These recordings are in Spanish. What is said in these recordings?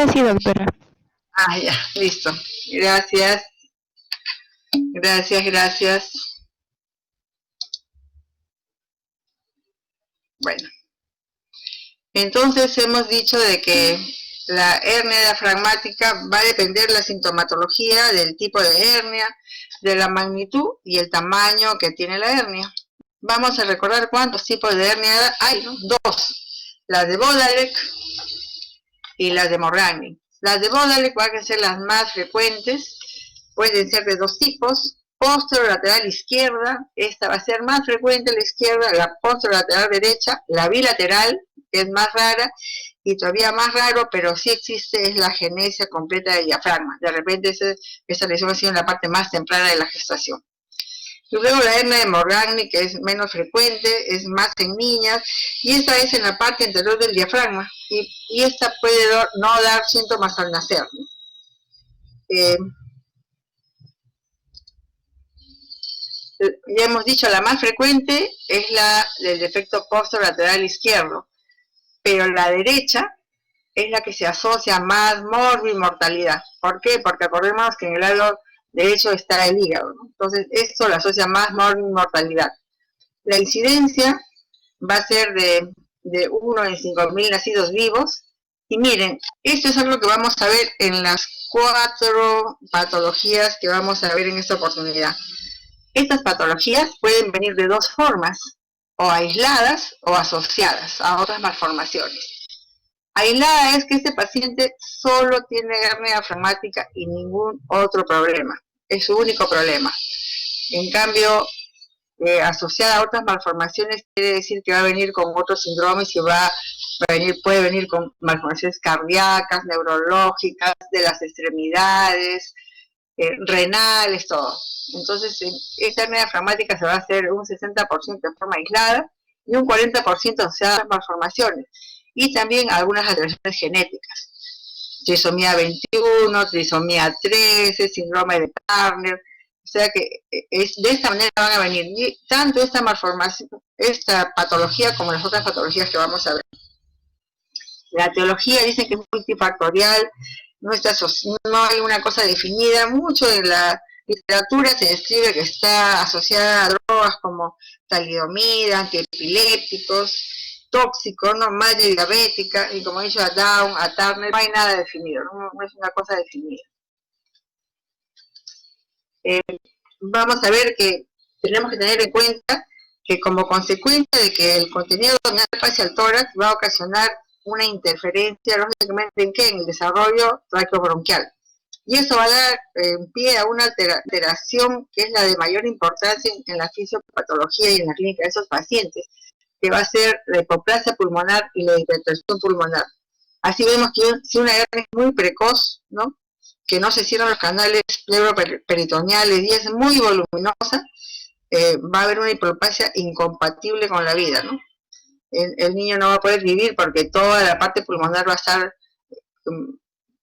Ahora sí, doctora. Ah, ya, listo. Gracias. Gracias. Bueno, entonces hemos dicho de que la hernia diafragmática va a depender de la sintomatología, del tipo de hernia, de la magnitud y el tamaño que tiene la hernia. Vamos a recordar cuántos tipos de hernia hay, ¿no? Dos, la de Bodalek y la de Morgagni. Las de Bodalek van a ser las más frecuentes, pueden ser de dos tipos, posterolateral izquierda, esta va a ser más frecuente la izquierda, la posterolateral derecha, la bilateral, que es más rara, y todavía más raro, pero sí existe, es la genesia completa del diafragma. De repente esa lesión ha sido en la parte más temprana de la gestación. Y luego la hernia de Morgagni, que es menos frecuente, es más en niñas, y esta es en la parte interior del diafragma, y esta puede no dar síntomas al nacer, ¿no? Ya hemos dicho, la más frecuente es la del defecto posterolateral izquierdo, pero la derecha es la que se asocia más mortalidad. ¿Por qué? Porque acordémonos que en el lado derecho está el hígado, ¿no? Entonces esto la asocia más mortalidad. La incidencia va a ser de 1 en 5.000 nacidos vivos. Y miren, esto es algo que vamos a ver en las 4 patologías que vamos a ver en esta oportunidad. Estas patologías pueden venir de dos formas, o aisladas o asociadas a otras malformaciones. Aislada es que este paciente solo tiene hernia diafragmática y ningún otro problema, es su único problema. En cambio, asociada a otras malformaciones quiere decir que va a venir con otros síndromes y puede venir con malformaciones cardíacas, neurológicas, de las extremidades, renales, todo. Entonces, esta hernia diafragmática se va a hacer un 60% de forma aislada y un 40% asociada a malformaciones. Y también algunas alteraciones genéticas. Trisomía 21, trisomía 13, síndrome de Turner. O sea que de esta manera van a venir tanto esta malformación, esta patología como las otras patologías que vamos a ver. La etiología dice que es multifactorial, no hay una cosa definida. Mucho en la literatura se describe que está asociada a drogas como talidomida, antiepilépticos, tóxicos, ¿no? Madre diabética, y como he dicho, a Down, a Turner, no hay nada definido, no es una cosa definida. Vamos a ver que tenemos que tener en cuenta que como consecuencia de que el contenido abdominal pase al tórax va a ocasionar una interferencia, lógicamente, ¿en qué? En el desarrollo traqueobronquial. Y eso va a dar pie a una alteración que es la de mayor importancia en la fisiopatología y en la clínica de esos pacientes, que va a ser la hipoplasia pulmonar y la hipertensión pulmonar. Así vemos que si una hernia es muy precoz, ¿no?, que no se cierran los canales pleuroperitoneales y es muy voluminosa, va a haber una hipoplasia incompatible con la vida, ¿no? El niño no va a poder vivir porque toda la parte pulmonar va a estar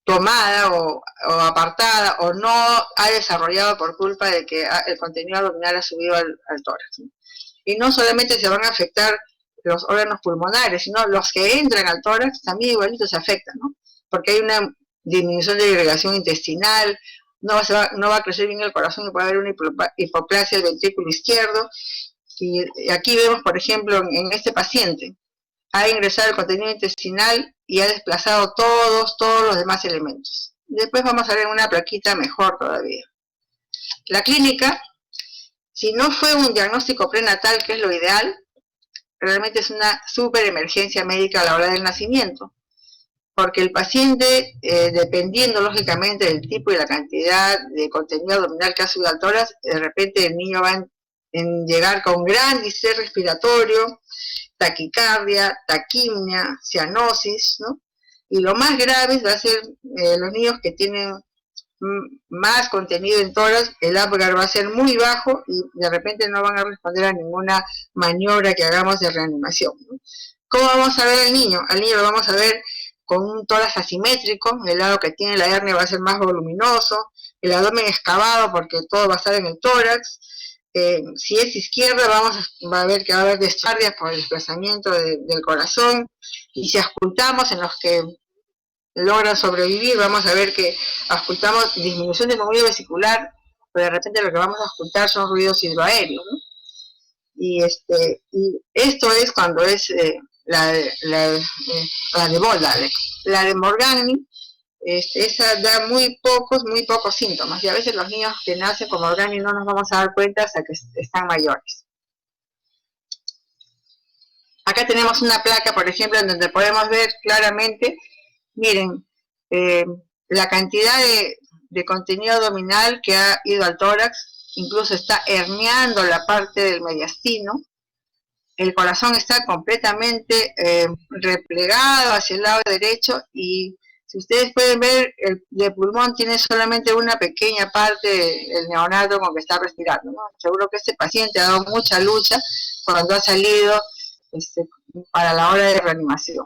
tomada o apartada o no ha desarrollado por culpa de que el contenido abdominal ha subido al tórax, ¿no? Y no solamente se van a afectar los órganos pulmonares, sino los que entran al tórax también igualito se afectan, ¿no? Porque hay una disminución de irrigación intestinal, no va a crecer bien el corazón y puede haber una hipoplasia del ventrículo izquierdo. Y aquí vemos, por ejemplo, en este paciente, ha ingresado el contenido intestinal y ha desplazado todos los demás elementos. Después vamos a ver una plaquita mejor todavía. La clínica, si no fue un diagnóstico prenatal, que es lo ideal, realmente es una super emergencia médica a la hora del nacimiento, porque el paciente, dependiendo lógicamente del tipo y la cantidad de contenido abdominal que ha subido al tórax, de repente el niño va en llegar con gran distrés respiratorio, taquicardia, taquimia, cianosis, ¿no? Y lo más grave va a ser los niños que tienen más contenido en tórax, el Apgar va a ser muy bajo y de repente no van a responder a ninguna maniobra que hagamos de reanimación, ¿no? ¿Cómo vamos a ver al niño? Al niño lo vamos a ver con un tórax asimétrico, el lado que tiene la hernia va a ser más voluminoso, el abdomen excavado porque todo va a estar en el tórax. Si es izquierda, va a ver que va a haber descargas por el desplazamiento del corazón, y si auscultamos en los que logran sobrevivir, vamos a ver que auscultamos disminución del movimiento vesicular, pero de repente lo que vamos a auscultar son ruidos hidroaéreos, ¿no? Y esto es cuando es la de Boldalek. La de Morgagni, esa da muy pocos síntomas, y a veces los niños que nacen con Morgagni no nos vamos a dar cuenta hasta que están mayores. Acá tenemos una placa, por ejemplo, en donde podemos ver claramente, miren, la cantidad de contenido abdominal que ha ido al tórax, incluso está herniando la parte del mediastino, el corazón está completamente replegado hacia el lado derecho, y si ustedes pueden ver, el de pulmón tiene solamente una pequeña parte del neonato con que está respirando, ¿no? Seguro que este paciente ha dado mucha lucha cuando ha salido para la hora de reanimación.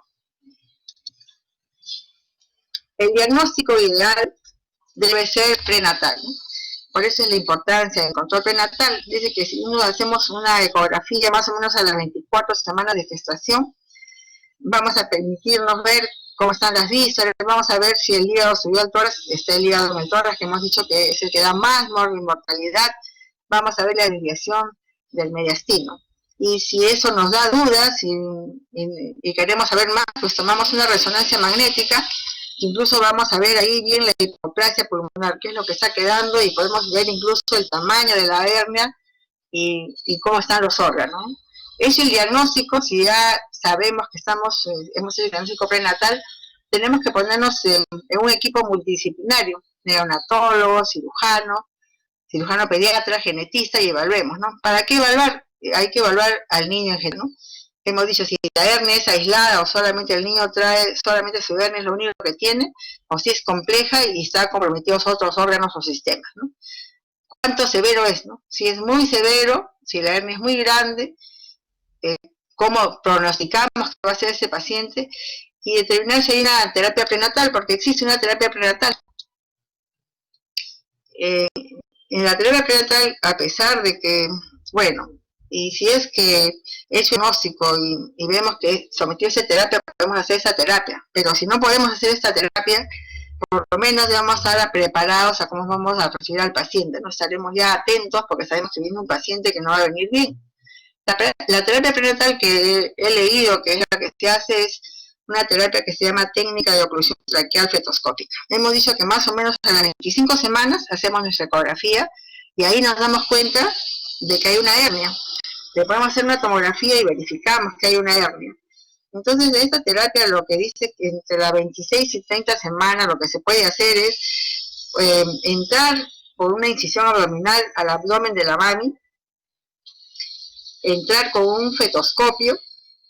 El diagnóstico ideal debe ser prenatal, ¿no? Por eso es la importancia del control prenatal. Dice que si nosotros hacemos una ecografía más o menos a las 24 semanas de gestación, vamos a permitirnos ver cómo están las vísceras, vamos a ver si el hígado subió al tórax, está el hígado en el tórax, que hemos dicho que es el que da más mortalidad, vamos a ver la desviación del mediastino. Y si eso nos da dudas y queremos saber más, pues tomamos una resonancia magnética, incluso vamos a ver ahí bien la hipoplasia pulmonar, qué es lo que está quedando, y podemos ver incluso el tamaño de la hernia y cómo están los órganos. Es el diagnóstico. Si ya sabemos que hemos hecho el diagnóstico prenatal, tenemos que ponernos en un equipo multidisciplinario, neonatólogo, cirujano pediatra, genetista, y evaluemos, ¿no? ¿Para qué evaluar? Hay que evaluar al niño en general, ¿no? Hemos dicho si la hernia es aislada o solamente el niño trae, solamente su hernia es lo único que tiene, o si es compleja y está comprometidos otros órganos o sistemas, ¿no? ¿Cuánto severo es, no? Si es muy severo, si la hernia es muy grande, cómo pronosticamos que va a ser ese paciente, y determinar si hay una terapia prenatal, porque existe una terapia prenatal. En la terapia prenatal, a pesar de que, bueno, y si es que es diagnóstico y vemos que sometió a esa terapia, podemos hacer esa terapia, pero si no podemos hacer esta terapia, por lo menos ya vamos a estar preparados a cómo vamos a recibir al paciente, no estaremos ya atentos porque sabemos que viene un paciente que no va a venir bien. La terapia prenatal que he leído, que es la que se hace, es una terapia que se llama técnica de oclusión traqueal fetoscópica. Hemos dicho que más o menos a las 25 semanas hacemos nuestra ecografía y ahí nos damos cuenta de que hay una hernia. Le podemos hacer una tomografía y verificamos que hay una hernia. Entonces, de esta terapia lo que dice que entre las 26 y 30 semanas lo que se puede hacer es entrar por una incisión abdominal al abdomen de la mami, entrar con un fetoscopio,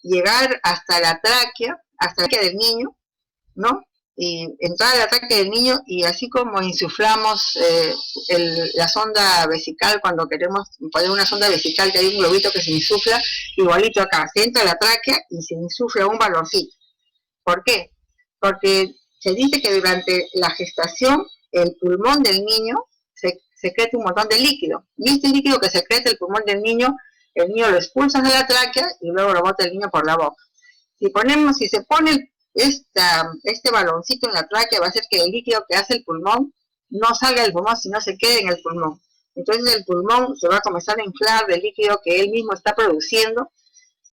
llegar hasta la tráquea del niño, ¿no? Y entrar a la tráquea del niño, y así como insuflamos la sonda vesical, cuando queremos poner una sonda vesical, que hay un globito que se insufla, igualito acá, se entra a la tráquea y se insufla un balóncito. ¿Por qué? Porque se dice que durante la gestación el pulmón del niño secreta un montón de líquido, y este líquido que secreta el pulmón del niño, el niño lo expulsa de la tráquea y luego lo bota el niño por la boca. Si se pone este baloncito en la tráquea, va a hacer que el líquido que hace el pulmón no salga del pulmón, sino se quede en el pulmón. Entonces el pulmón se va a comenzar a inflar del líquido que él mismo está produciendo,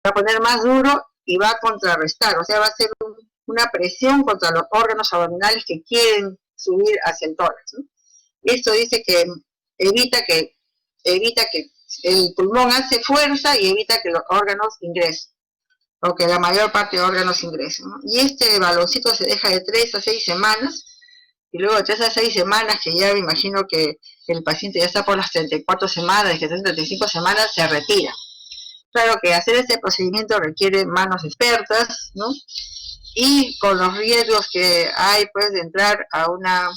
va a poner más duro y va a contrarrestar, o sea, va a ser una presión contra los órganos abdominales que quieren subir hacia el tórax, ¿no? Esto dice que evita que el pulmón hace fuerza y evita que los órganos ingresen, o que la mayor parte de órganos ingresen, ¿no? Y este baloncito se deja de 3 a 6 semanas, y luego de 3 a 6 semanas, que ya me imagino que el paciente ya está por las 34 semanas, que 35 semanas, se retira. Claro que hacer este procedimiento requiere manos expertas, ¿no? Y con los riesgos que hay, pues, de entrar a una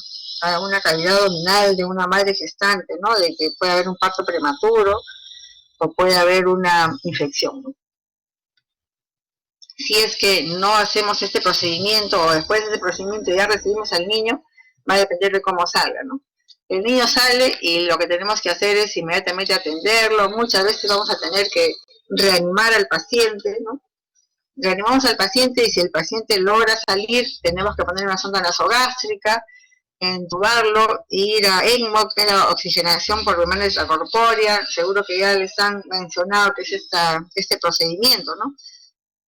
cavidad abdominal de una madre gestante, ¿no? De que puede haber un parto prematuro o puede haber una infección, ¿no? Si es que no hacemos este procedimiento, o después de este procedimiento ya recibimos al niño, va a depender de cómo salga, ¿no? El niño sale y lo que tenemos que hacer es inmediatamente atenderlo. Muchas veces vamos a tener que reanimar al paciente, ¿no? reanimamos al paciente y si el paciente logra salir, tenemos que poner una sonda nasogástrica, entubarlo, ir a ECMO, que es la oxigenación por remanente extracorpórea. Seguro que ya les han mencionado que es este procedimiento, ¿no?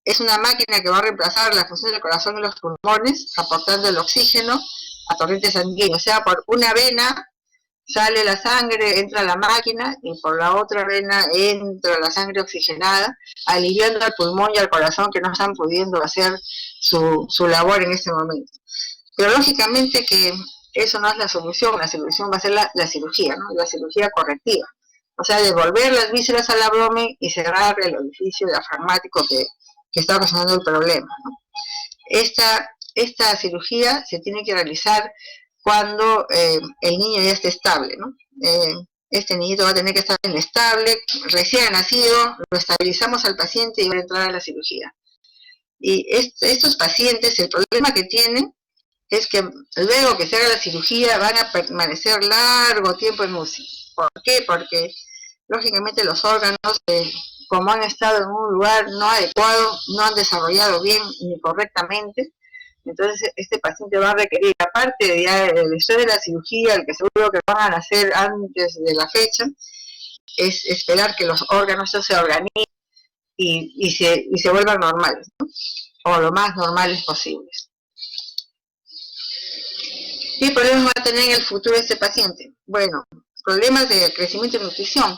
Es una máquina que va a reemplazar la función del corazón y los pulmones, aportando el oxígeno a torrentes sanguíneos. O sea, por una vena sale la sangre, entra a la máquina, y por la otra vena entra la sangre oxigenada, aliviando al pulmón y al corazón que no están pudiendo hacer su labor en este momento. Pero lógicamente que eso no es la solución va a ser la cirugía, ¿no? La cirugía correctiva. O sea, devolver las vísceras al abdomen y cerrar el orificio diafragmático que está ocasionando el problema, ¿no? Esta cirugía se tiene que realizar cuando el niño ya esté estable, ¿no? Este niñito va a tener que estar estable, recién nacido, lo estabilizamos al paciente y va a entrar a la cirugía. Y estos pacientes, el problema que tienen es que luego que se haga la cirugía van a permanecer largo tiempo en UCI. ¿Por qué? Porque lógicamente los órganos, como han estado en un lugar no adecuado, no han desarrollado bien ni correctamente. Entonces este paciente va a requerir, aparte del estrés de la cirugía, el que seguro que van a hacer antes de la fecha, es esperar que los órganos se organicen y se vuelvan normales, ¿no? O lo más normales posibles. ¿Qué problemas va a tener en el futuro este paciente? Bueno, problemas de crecimiento y nutrición.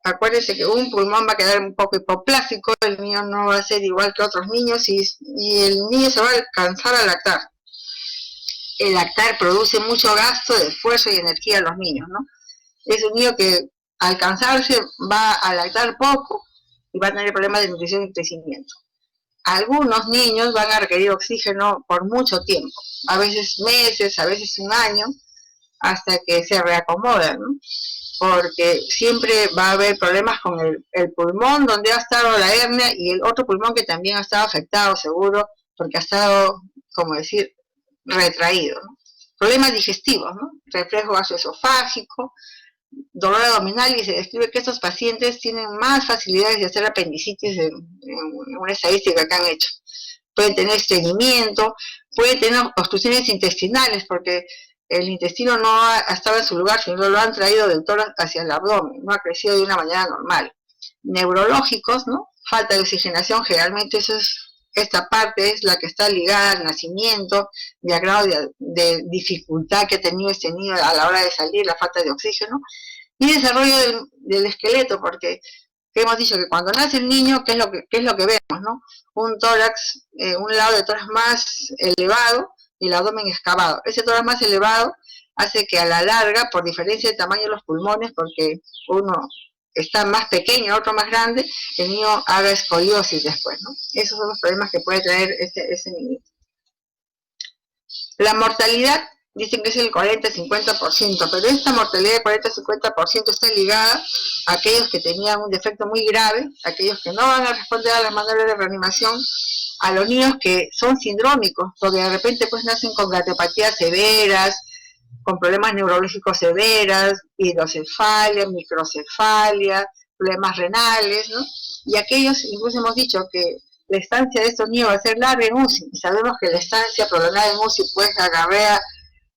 Acuérdense que un pulmón va a quedar un poco hipoplásico, el niño no va a ser igual que otros niños y el niño se va a alcanzar a lactar. El lactar produce mucho gasto de esfuerzo y energía a los niños, ¿no? Es un niño que al cansarse va a lactar poco y va a tener problemas de nutrición y crecimiento. Algunos niños van a requerir oxígeno por mucho tiempo, a veces meses, a veces un año, hasta que se reacomodan, ¿no? Porque siempre va a haber problemas con el pulmón donde ha estado la hernia y el otro pulmón que también ha estado afectado, seguro, porque ha estado, como decir, retraído, ¿no? Problemas digestivos, ¿no? Reflejo gastroesofágico, dolor abdominal, y se describe que estos pacientes tienen más facilidades de hacer apendicitis en una estadística que han hecho. Pueden tener estreñimiento, pueden tener obstrucciones intestinales, porque el intestino no ha estado en su lugar, sino lo han traído del tórax hacia el abdomen, no ha crecido de una manera normal. Neurológicos, ¿no? Falta de oxigenación, generalmente esta parte es la que está ligada al nacimiento, y al grado de dificultad que ha tenido este niño a la hora de salir, la falta de oxígeno, y desarrollo del esqueleto, porque hemos dicho que cuando nace el niño, ¿qué es lo que vemos, no? Un tórax, un lado de tórax más elevado y el abdomen excavado. Ese tórax más elevado hace que a la larga, por diferencia de tamaño de los pulmones, porque uno está más pequeño, otro más grande, el niño haga escoliosis después, ¿no? Esos son los problemas que puede traer ese niño. La mortalidad, dicen que es el 40-50%, pero esta mortalidad de 40-50% está ligada a aquellos que tenían un defecto muy grave, aquellos que no van a responder a las maniobras de reanimación, a los niños que son sindrómicos, porque de repente pues nacen con cardiopatías severas, con problemas neurológicos severas, hidrocefalia, microcefalia, problemas renales, ¿no? Y aquellos, incluso hemos dicho que la estancia de estos niños va a ser larga en UCI, y sabemos que la estancia prolongada en UCI pues acarrea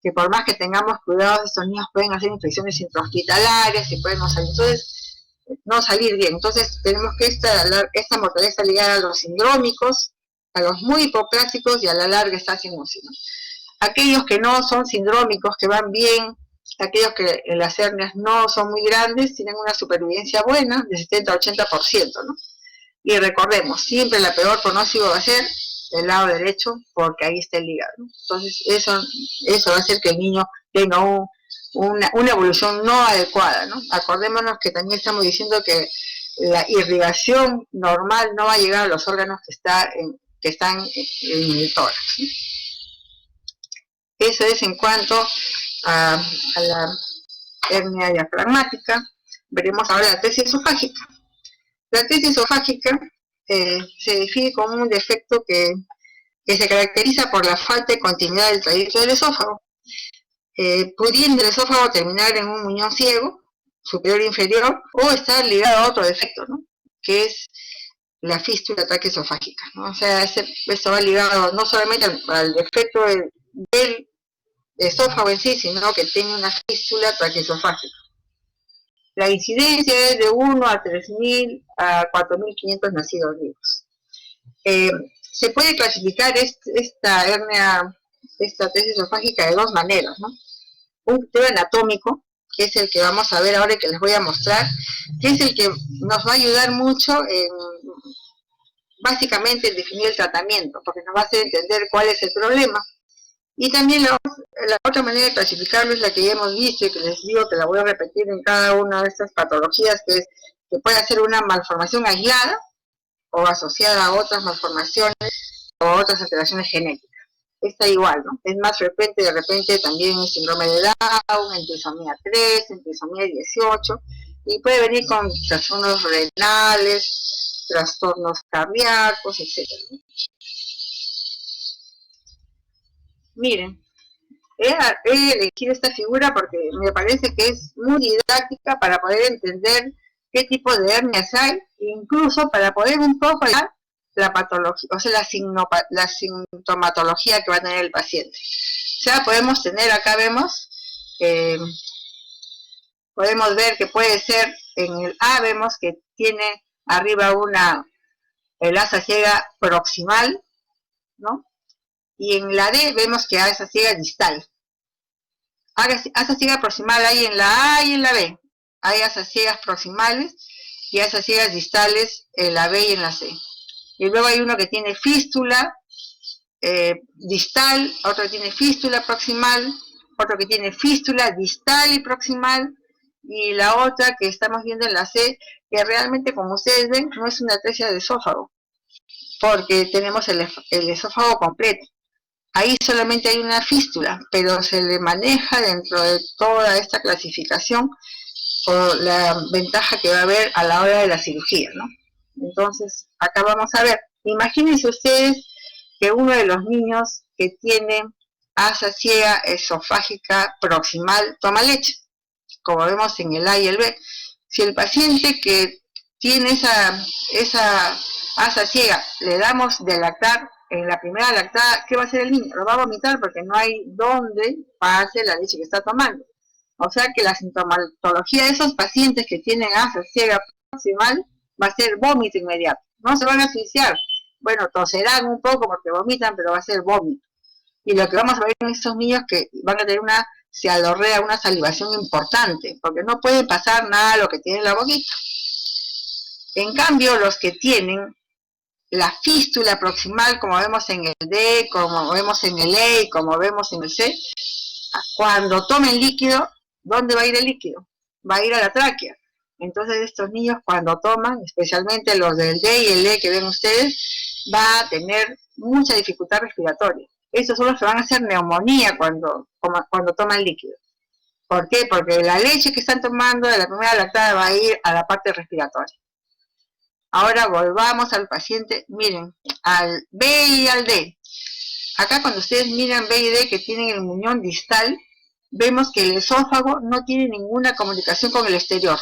que por más que tengamos cuidados, estos niños pueden hacer infecciones intrahospitalarias y pueden no salir bien. Entonces tenemos que esta mortalidad está ligada a los sindrómicos, a los muy hipoplásicos y a la larga estancia en UCI, ¿no? Aquellos que no son sindrómicos, que van bien, aquellos que las hernias no son muy grandes, tienen una supervivencia buena de 70-80%, ¿no? Y recordemos, siempre la peor pronóstico va a ser el lado derecho, porque ahí está el hígado, ¿no? Entonces eso va a hacer que el niño tenga una evolución no adecuada, ¿no? Acordémonos que también estamos diciendo que la irrigación normal no va a llegar a los órganos que están en el tórax, ¿no? Eso es en cuanto a la hernia diafragmática. Veremos ahora la atresia esofágica. La atresia esofágica se define como un defecto que se caracteriza por la falta de continuidad del trayecto del esófago, pudiendo el esófago terminar en un muñón ciego, superior e inferior, o estar ligado a otro defecto, ¿no? Que es la fístula traqueosofágica, ¿no? O sea, esto va ligado no solamente al defecto del esófago en sí, sino que tiene una fístula traqueosofágica. La incidencia es de 1 a 3.000 a 4.500 nacidos vivos. Se puede clasificar esta hernia, esta tesis esofágica de dos maneras, ¿no? Un criterio anatómico, que es el que vamos a ver ahora y que les voy a mostrar, que es el que nos va a ayudar mucho básicamente en definir el tratamiento, porque nos va a hacer entender cuál es el problema. Y también la otra manera de clasificarlo es la que ya hemos visto y que les digo que la voy a repetir en cada una de estas patologías, que es que puede ser una malformación aislada o asociada a otras malformaciones o otras alteraciones genéticas. Está igual, ¿no? Es más frecuente de repente también el síndrome de Down, en trisomía 3, en trisomía 18, y puede venir con trastornos renales, trastornos cardíacos, etc. Miren, he elegido esta figura porque me parece que es muy didáctica para poder entender qué tipo de hernias hay, e incluso para poder un poco hablar la patología, o sea, la sintomatología que va a tener el paciente. O sea, podemos tener, acá podemos ver que puede ser, en el A vemos que tiene arriba el asa ciega proximal, ¿no? Y en la D vemos que hay asa ciega distal. Asa ciega proximal hay en la A y en la B. Hay asas ciegas proximales y asas ciegas distales en la B y en la C. Y luego hay uno que tiene fístula distal, otro que tiene fístula proximal, otro que tiene fístula distal y proximal, y la otra que estamos viendo en la C, que realmente, como ustedes ven, no es una atresia de esófago, porque tenemos el esófago completo. Ahí solamente hay una fístula, pero se le maneja dentro de toda esta clasificación por la ventaja que va a haber a la hora de la cirugía, ¿no? Entonces, acá vamos a ver, imagínense ustedes que uno de los niños que tiene asa ciega esofágica proximal toma leche, como vemos en el A y el B. Si el paciente que tiene esa asa ciega le damos de lactar, en la primera lactada, ¿qué va a hacer el niño? Lo va a vomitar porque no hay dónde pase la leche que está tomando. O sea que la sintomatología de esos pacientes que tienen asa ciega proximal va a ser vómito inmediato. No se van a asfixiar. Bueno, toserán un poco porque vomitan, pero va a ser vómito. Y lo que vamos a ver en estos niños que van a tener una cialorrea, una salivación importante, porque no puede pasar nada a lo que tiene en la boquita. En cambio, los que tienen la fístula proximal, como vemos en el D, como vemos en el E y como vemos en el C, cuando tomen líquido, ¿dónde va a ir el líquido? Va a ir a la tráquea. Entonces estos niños cuando toman, especialmente los del D y el E que ven ustedes, va a tener mucha dificultad respiratoria. Estos son los que van a hacer neumonía cuando toman líquido. ¿Por qué? Porque la leche que están tomando de la primera lactada va a ir a la parte respiratoria. Ahora volvamos al paciente, miren, al B y al D. Acá cuando ustedes miran B y D que tienen el muñón distal, vemos que el esófago no tiene ninguna comunicación con el exterior.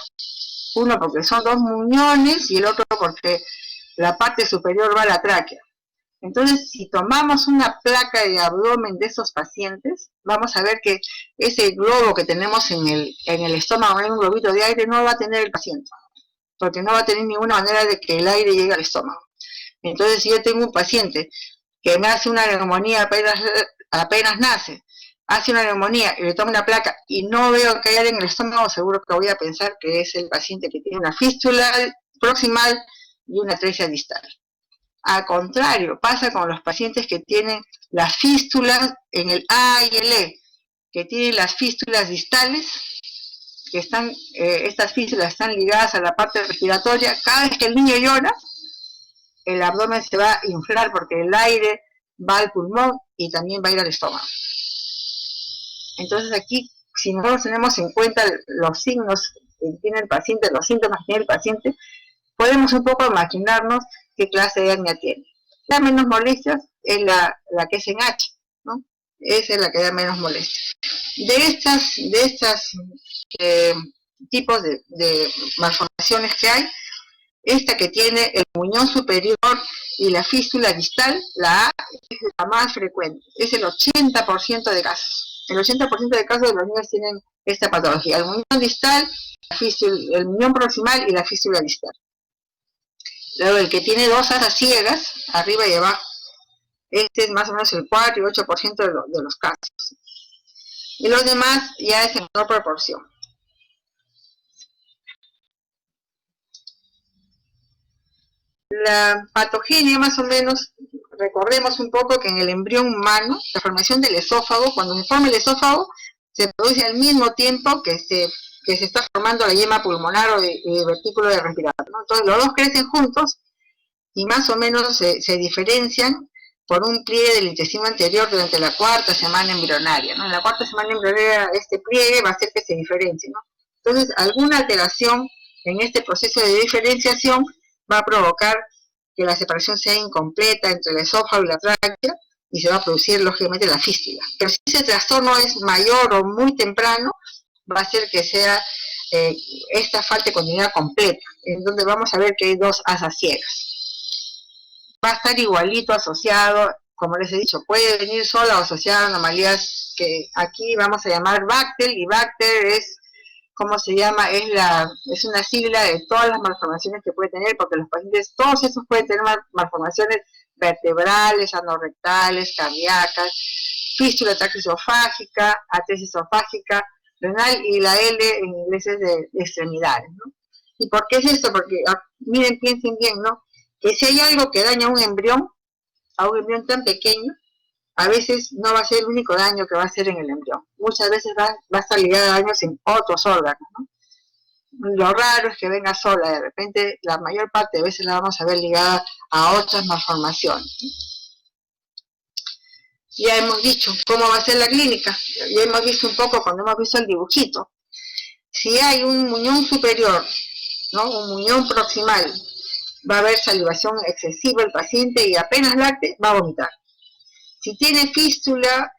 Uno porque son dos muñones y el otro porque la parte superior va a la tráquea. Entonces, si tomamos una placa de abdomen de esos pacientes, vamos a ver que ese globo que tenemos en el estómago, en un globito de aire, no va a tener el paciente, porque no va a tener ninguna manera de que el aire llegue al estómago. Entonces, si yo tengo un paciente que me hace una neumonía apenas nace, hace una neumonía y le tomo una placa y no veo que hay aire en el estómago, seguro que voy a pensar que es el paciente que tiene una fístula proximal y una atresia distal. Al contrario, pasa con los pacientes que tienen las fístulas en el A y el E, que tienen las fístulas distales, que estas fístulas están ligadas a la parte respiratoria. Cada vez que el niño llora, el abdomen se va a inflar porque el aire va al pulmón y también va a ir al estómago. Entonces aquí, si nosotros tenemos en cuenta los signos que tiene el paciente, los síntomas que tiene el paciente, podemos un poco imaginarnos qué clase de hernia tiene. La menos molestia es la que es en H, ¿no? Esa es la que da menos molestia. De estas tipos de malformaciones que hay, esta que tiene el muñón superior y la fístula distal, la A, es la más frecuente, es el 80% de casos. El 80% de casos de los niños tienen esta patología, el muñón distal, el muñón proximal y la fístula distal. Luego el que tiene dos asas ciegas, arriba y abajo, este es más o menos el 4 y 8% de los casos. Y los demás ya es en menor proporción. La patogenia, más o menos, recordemos un poco que en el embrión humano, la formación del esófago, cuando se forma el esófago, se produce al mismo tiempo que se está formando la yema pulmonar o el vertículo de respiración, ¿no? Entonces los dos crecen juntos y más o menos se diferencian por un pliegue del intestino anterior durante la cuarta semana embrionaria, ¿no? En la cuarta semana embrionaria este pliegue va a hacer que se diferencie, ¿no? Entonces alguna alteración en este proceso de diferenciación va a provocar que la separación sea incompleta entre el esófago y la tráquea y se va a producir lógicamente la fístula. Pero si ese trastorno es mayor o muy temprano, va a hacer que sea esta falta de continuidad completa, en donde vamos a ver que hay dos asas ciegas. Va a estar igualito asociado, como les he dicho, puede venir sola o asociada a anomalías que aquí vamos a llamar Bacter, y Bacter es, ¿cómo se llama? Es una sigla de todas las malformaciones que puede tener, porque los pacientes, todos esos pueden tener malformaciones vertebrales, anorrectales, cardíacas, fístula traqueoesofágica, atresia esofágica, renal, y la L en inglés es de extremidades, ¿no? ¿Y por qué es esto? Porque, miren, piensen bien, ¿no? Que si hay algo que daña a un embrión tan pequeño, a veces no va a ser el único daño que va a hacer en el embrión. Muchas veces va a estar ligado a daños en otros órganos, ¿no? Lo raro es que venga sola, de repente la mayor parte de veces la vamos a ver ligada a otras malformaciones. Ya hemos dicho cómo va a ser la clínica, ya hemos visto un poco cuando hemos visto el dibujito. Si hay un muñón superior, ¿no? Un muñón proximal, va a haber salivación excesiva el paciente y apenas lacte va a vomitar. Si tiene fístula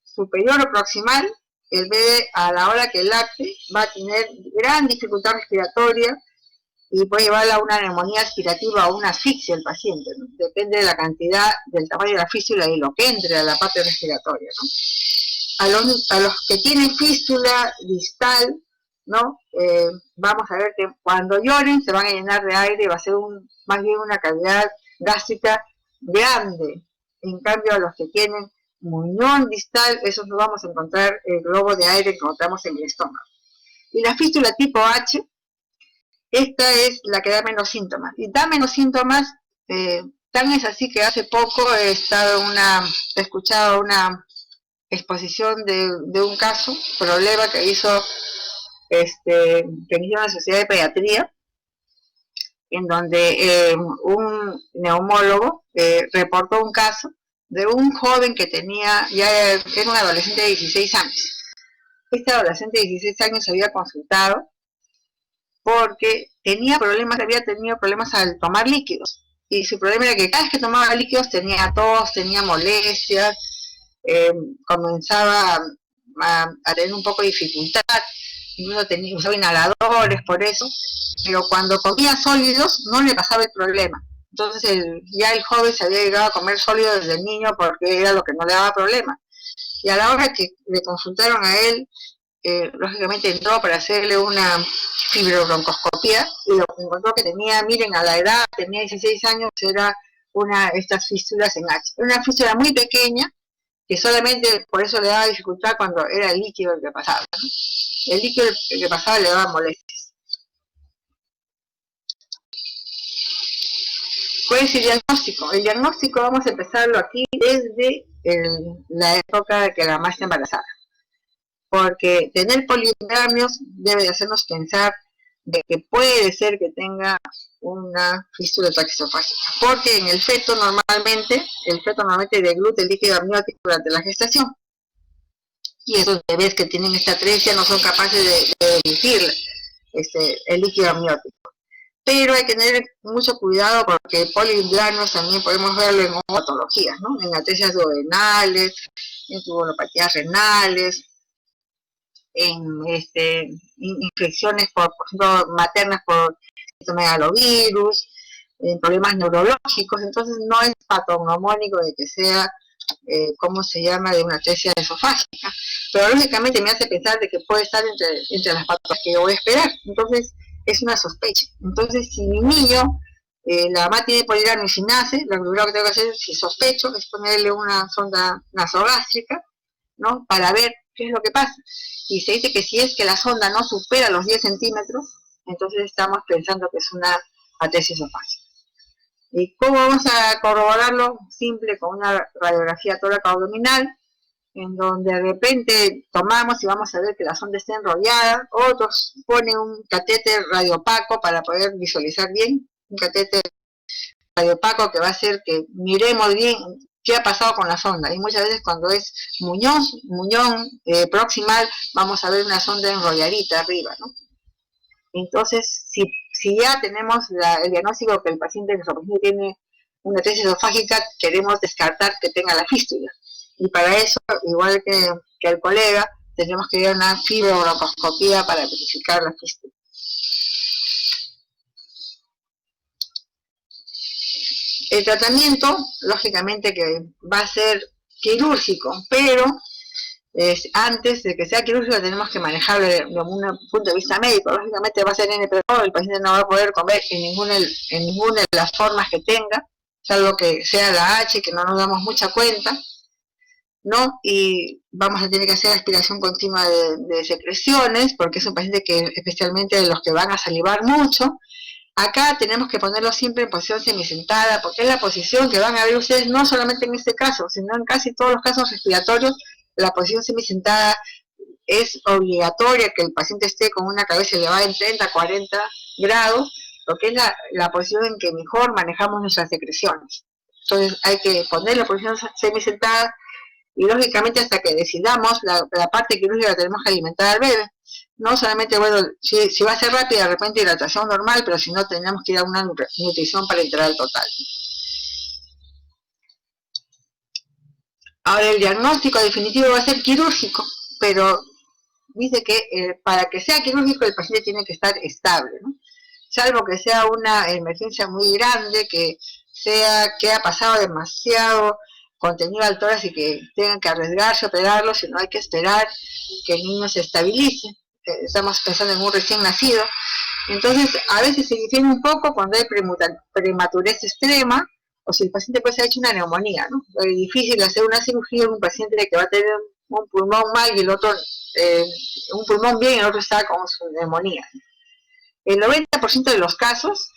superior o proximal, el bebé a la hora que lacte va a tener gran dificultad respiratoria y puede llevar a una neumonía aspirativa o una asfixia el paciente, ¿no? Depende de la cantidad, del tamaño de la fístula y lo que entre a la parte respiratoria, ¿no? A los que tienen fístula distal, ¿no? Vamos a ver que cuando lloren se van a llenar de aire y va a ser más bien una cavidad gástrica grande. En cambio, a los que tienen muñón distal, esos no vamos a encontrar el globo de aire que encontramos en el estómago. Y la fístula tipo H, esta es la que da menos síntomas. Y da menos síntomas, tan es así que hace poco he escuchado una exposición de un caso, problema que hizo la Sociedad de Pediatría, en donde un neumólogo reportó un caso de un joven que era un adolescente de 16 años. Este adolescente de 16 años se había consultado porque había tenido problemas al tomar líquidos. Y su problema era que cada vez que tomaba líquidos tenía tos, tenía molestias, comenzaba a tener un poco de dificultad, incluso usaba inhaladores por eso, pero cuando comía sólidos no le pasaba el problema. Entonces ya el joven se había llegado a comer sólidos desde niño porque era lo que no le daba problema. Y a la hora que le consultaron a él, lógicamente entró para hacerle una fibrobroncoscopía y lo que encontró que tenía, miren, a la edad, tenía 16 años, era estas fístulas en H. Una fístula muy pequeña, que solamente por eso le daba dificultad cuando era el líquido el que pasaba, ¿no? El líquido el que pasaba le daba molestias. ¿Cuál es el diagnóstico? El diagnóstico vamos a empezarlo aquí desde la época de que la mamá está embarazada. Porque tener polidramios debe de hacernos pensar de que puede ser que tenga una fístula traqueosofágica, porque en el feto normalmente degluta el líquido amniótico durante la gestación, y esos bebés que tienen esta atresia no son capaces de deglutir el líquido amniótico. Pero hay que tener mucho cuidado porque polidramios también podemos verlo en patologías, ¿no? En atresias duodenales, en tubulopatías renales, en infecciones por ejemplo maternas por megalovirus, problemas neurológicos, entonces no es patognomónico de que sea, ¿cómo se llama?, de una atresia esofágica, pero lógicamente me hace pensar de que puede estar entre las patologías que yo voy a esperar, entonces es una sospecha. Entonces, si mi niño, la mamá tiene poligrano y si nace, lo primero que tengo que hacer, si sospecho, es ponerle una sonda nasogástrica, ¿no?, para ver qué es lo que pasa. Y se dice que si es que la sonda no supera los 10 centímetros, entonces estamos pensando que es una atresia esofágica. ¿Y cómo vamos a corroborarlo? Simple, con una radiografía tóraco-abdominal, en donde de repente tomamos y vamos a ver que la sonda está enrollada, otros ponen un catéter radiopaco para poder visualizar bien, un catéter radiopaco que va a hacer que miremos bien qué ha pasado con la sonda, y muchas veces cuando es muñón proximal, vamos a ver una sonda enrolladita arriba, ¿no? Entonces, si ya tenemos el diagnóstico que el paciente tiene una atresia esofágica, queremos descartar que tenga la fístula. Y para eso, igual que el colega, tenemos que ir a una fibrobroncoscopía para verificar la fístula. El tratamiento, lógicamente que va a ser quirúrgico, pero antes de que sea quirúrgico tenemos que manejarlo desde un punto de vista médico. Lógicamente va a ser NPO, el paciente no va a poder comer en ninguna de las formas que tenga, salvo que sea la H, que no nos damos mucha cuenta, ¿no? Y vamos a tener que hacer aspiración continua de secreciones, porque es un paciente que, especialmente de los que van a salivar mucho. Acá tenemos que ponerlo siempre en posición semisentada, porque es la posición que van a ver ustedes, no solamente en este caso, sino en casi todos los casos respiratorios. La posición semisentada es obligatoria, que el paciente esté con una cabeza elevada en 30 a 40 grados, porque es la posición en que mejor manejamos nuestras secreciones. Entonces hay que poner la posición semisentada, y lógicamente hasta que decidamos la parte quirúrgica tenemos que alimentar al bebé. No solamente, bueno, si va a ser rápida, de repente hidratación normal, pero si no, tenemos que ir a una nutrición parenteral total. Ahora, el diagnóstico definitivo va a ser quirúrgico, pero dice que para que sea quirúrgico el paciente tiene que estar estable, ¿no? Salvo que sea una emergencia muy grande, que ha pasado demasiado contenido al tórax y que tengan que arriesgarse a operarlo, sino hay que esperar que el niño se estabilice. Estamos pensando en un recién nacido. Entonces, a veces se difiere un poco cuando hay prematurez extrema, o si el paciente pues ha hecho una neumonía, ¿no? Es difícil hacer una cirugía en un paciente que va a tener un pulmón mal y el otro, un pulmón bien y el otro está con su neumonía. El 90% de los casos,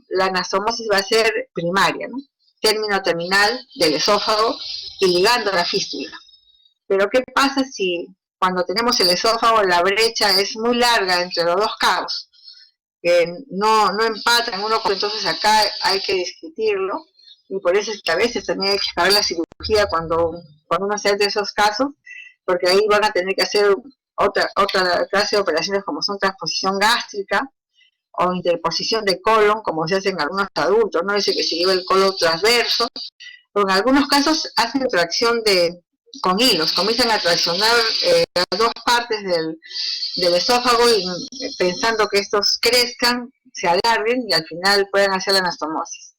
la anastomosis va a ser primaria, ¿no? Término terminal del esófago y ligando a la fístula. Pero ¿qué pasa si cuando tenemos el esófago la brecha es muy larga entre los dos cabos? Que no empatan uno con, entonces acá hay que discutirlo, y por eso es que a veces también hay que pagar la cirugía cuando uno se hace esos casos, porque ahí van a tener que hacer otra clase de operaciones como son transposición gástrica o interposición de colon, como se hace en algunos adultos, ¿no? Dice que se lleva el colon transverso, o en algunos casos hacen tracción con hilos, comienzan a traccionar las dos partes del esófago y pensando que estos crezcan, se alarguen y al final puedan hacer la anastomosis.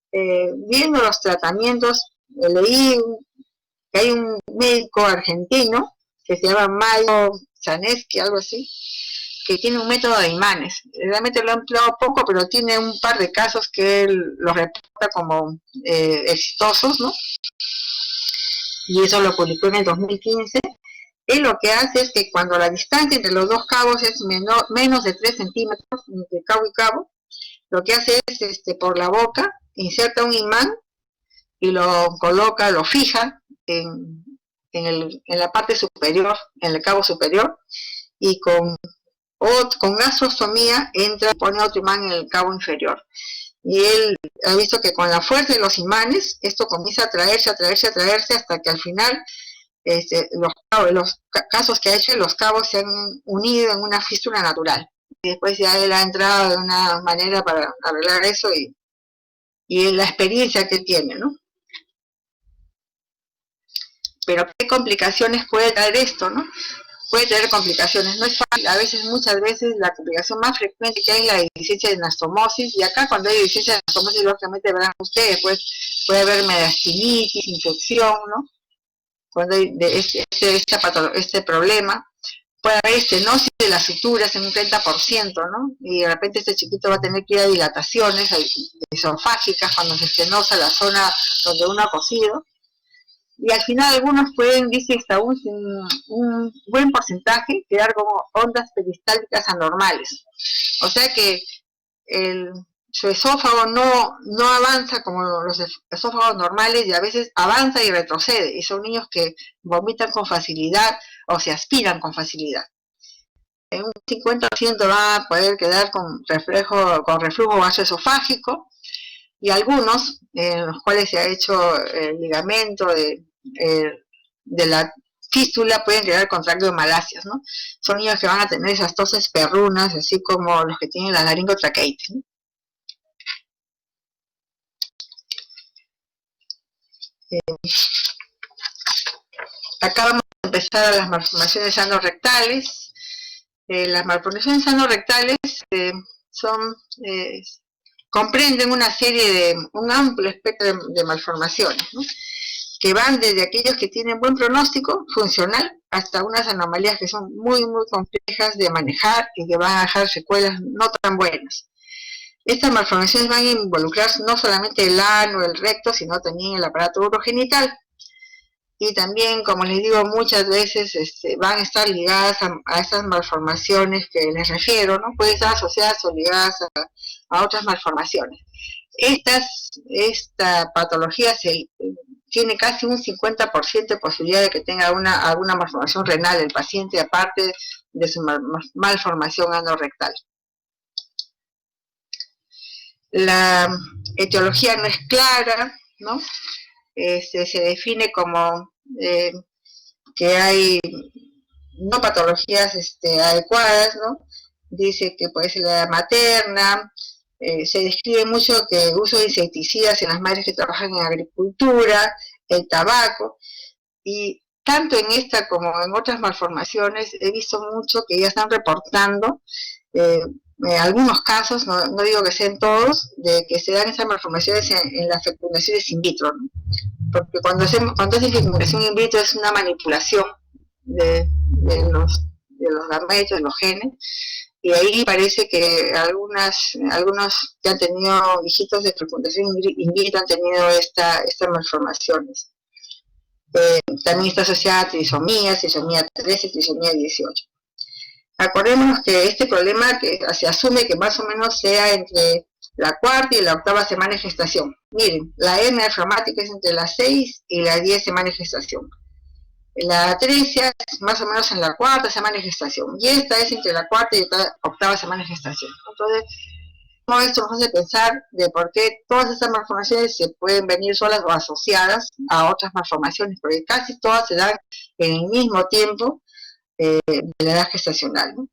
Viendo los tratamientos, leí que hay un médico argentino que se llama Mario Zaneski, algo así, que tiene un método de imanes. Realmente lo ha empleado poco, pero tiene un par de casos que él los reporta como exitosos, ¿no? Y eso lo publicó en el 2015. Él lo que hace es que cuando la distancia entre los dos cabos es menos de 3 centímetros entre cabo y cabo, lo que hace es por la boca, inserta un imán y lo coloca, lo fija en la parte superior, en el cabo superior, y con gastrostomía entra y pone otro imán en el cabo inferior. Y él ha visto que con la fuerza de los imanes, esto comienza a traerse, hasta que al final los casos que ha hecho, los cabos se han unido en una fístula natural. Y después ya él ha entrado de una manera para arreglar eso y la experiencia que tiene, ¿no? Pero ¿qué complicaciones puede traer esto, no? puede tener complicaciones. No es fácil, a veces, muchas veces, la complicación más frecuente que hay es la deficiencia de anastomosis, y acá cuando hay deficiencia de anastomosis, lógicamente verán ustedes, pues puede haber mediastinitis, infección, ¿no? Cuando hay este problema, puede haber estenosis de las suturas en un 30%, ¿no? Y de repente este chiquito va a tener que ir a dilataciones esofágicas cuando se estenosa la zona donde uno ha cosido. Y al final algunos pueden, dice hasta un buen porcentaje, quedar como ondas peristálticas anormales. O sea que el, su esófago no avanza como los esófagos normales, y a veces avanza y retrocede, y son niños que vomitan con facilidad o se aspiran con facilidad. En un 50% van a poder quedar con reflujo gastroesofágico, y algunos, en los cuales se ha hecho el ligamento de la fístula, pueden quedar con tracto de malasias, ¿no? Son niños que van a tener esas toses perrunas, así como los que tienen la laringotraqueitis, ¿no? Acá vamos a empezar a las malformaciones anorrectales. Las malformaciones anorrectales son comprenden un amplio espectro de malformaciones, ¿no? Que van desde aquellos que tienen buen pronóstico funcional hasta unas anomalías que son muy complejas de manejar y que van a dejar secuelas no tan buenas. Estas malformaciones van a involucrar no solamente el ano, el recto, sino también el aparato urogenital. Y también, como les digo, muchas veces van a estar ligadas a estas malformaciones que les refiero, ¿no? Pueden estar asociadas o ligadas a otras malformaciones. Esta patología tiene casi un 50% de posibilidad de que tenga alguna malformación renal el paciente, aparte de su malformación anorrectal. La etiología no es clara, ¿no? Se define como que hay no patologías adecuadas, ¿no? Dice que puede ser la materna, se describe mucho que uso de insecticidas en las madres que trabajan en agricultura, el tabaco, y tanto en esta como en otras malformaciones he visto mucho que ya están reportando algunos casos, no digo que sean todos, de que se dan esas malformaciones en las fecundaciones in vitro, ¿no? Porque cuando hacen fecundación in vitro es una manipulación de los gametos, de los genes, y ahí parece que algunos que han tenido hijitos de fecundación in vitro han tenido estas malformaciones. También está asociada a trisomía 13, trisomía 18. Acordémonos que este problema que se asume que más o menos sea entre la cuarta y la octava semana de gestación. Miren, la hernia traumática es entre las 6 y las 10 semanas de gestación. La atresia es más o menos en la cuarta semana de gestación, y esta es entre la cuarta y la octava semana de gestación. Entonces, todo esto nos hace pensar de por qué todas estas malformaciones se pueden venir solas o asociadas a otras malformaciones, porque casi todas se dan en el mismo tiempo de la edad gestacional, ¿no?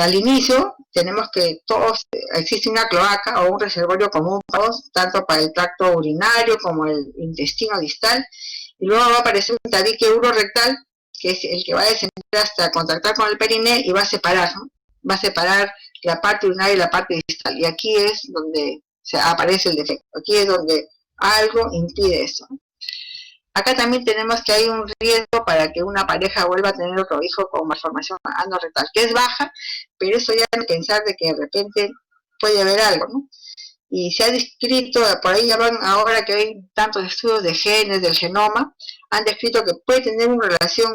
Al inicio tenemos que existe una cloaca o un reservorio común, tanto para el tracto urinario como el intestino distal, y luego va a aparecer un tabique urorectal, que es el que va a descender hasta contactar con el periné y va a separar, ¿no? Va a separar la parte urinaria y la parte distal, y aquí es donde aparece el defecto, aquí es donde algo impide eso, ¿no? Acá también tenemos que hay un riesgo para que una pareja vuelva a tener otro hijo con malformación anorrectal, que es baja, pero eso ya es pensar de que de repente puede haber algo, ¿no? Y se ha descrito, por ahí ya van, ahora que hay tantos estudios de genes, del genoma, han descrito que puede tener una relación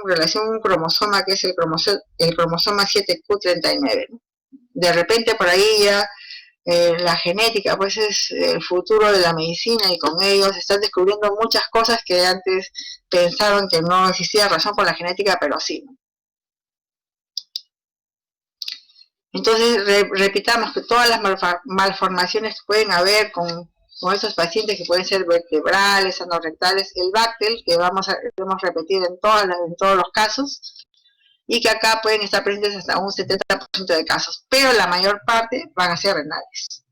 un cromosoma, que es el cromosoma 7q39, ¿no? De repente por ahí ya la genética pues es el futuro de la medicina, y con ellos están descubriendo muchas cosas que antes pensaban que no existía razón con la genética, pero sí, ¿no? Entonces repitamos que todas las malformaciones que pueden haber con estos pacientes, que pueden ser vertebrales, anorrectales, el Bactel, que vamos a repetir en todos los casos, y que acá pueden estar presentes hasta un 70% de casos, pero la mayor parte van a ser renales.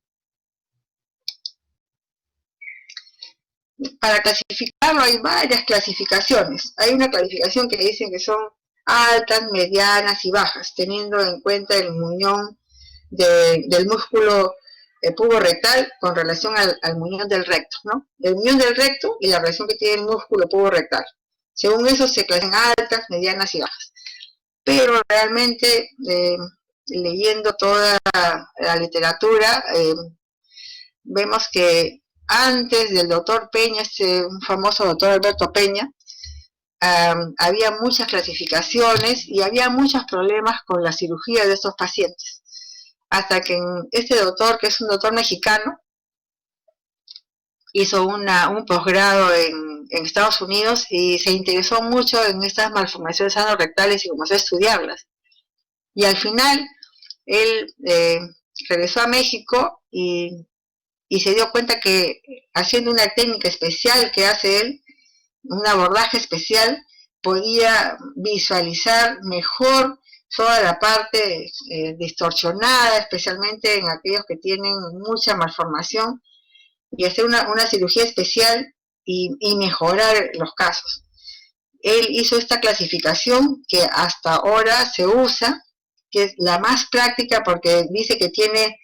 Para clasificarlo hay varias clasificaciones. Hay una clasificación que dicen que son altas, medianas y bajas, teniendo en cuenta el muñón del músculo puborectal con relación al muñón del recto, ¿no? El muñón del recto y la relación que tiene el músculo puborectal. Según eso se clasifican altas, medianas y bajas. Pero realmente, leyendo toda la literatura, vemos que antes del doctor Peña, un famoso doctor Alberto Peña, había muchas clasificaciones y había muchos problemas con la cirugía de estos pacientes. Hasta que este doctor, que es un doctor mexicano, hizo un posgrado en Estados Unidos y se interesó mucho en estas malformaciones anorrectales y comenzó a estudiarlas. Y al final, él regresó a México y se dio cuenta que haciendo una técnica especial que hace él, un abordaje especial, podía visualizar mejor toda la parte distorsionada, especialmente en aquellos que tienen mucha malformación, y hacer una cirugía especial y mejorar los casos. Él hizo esta clasificación que hasta ahora se usa, que es la más práctica porque dice que tiene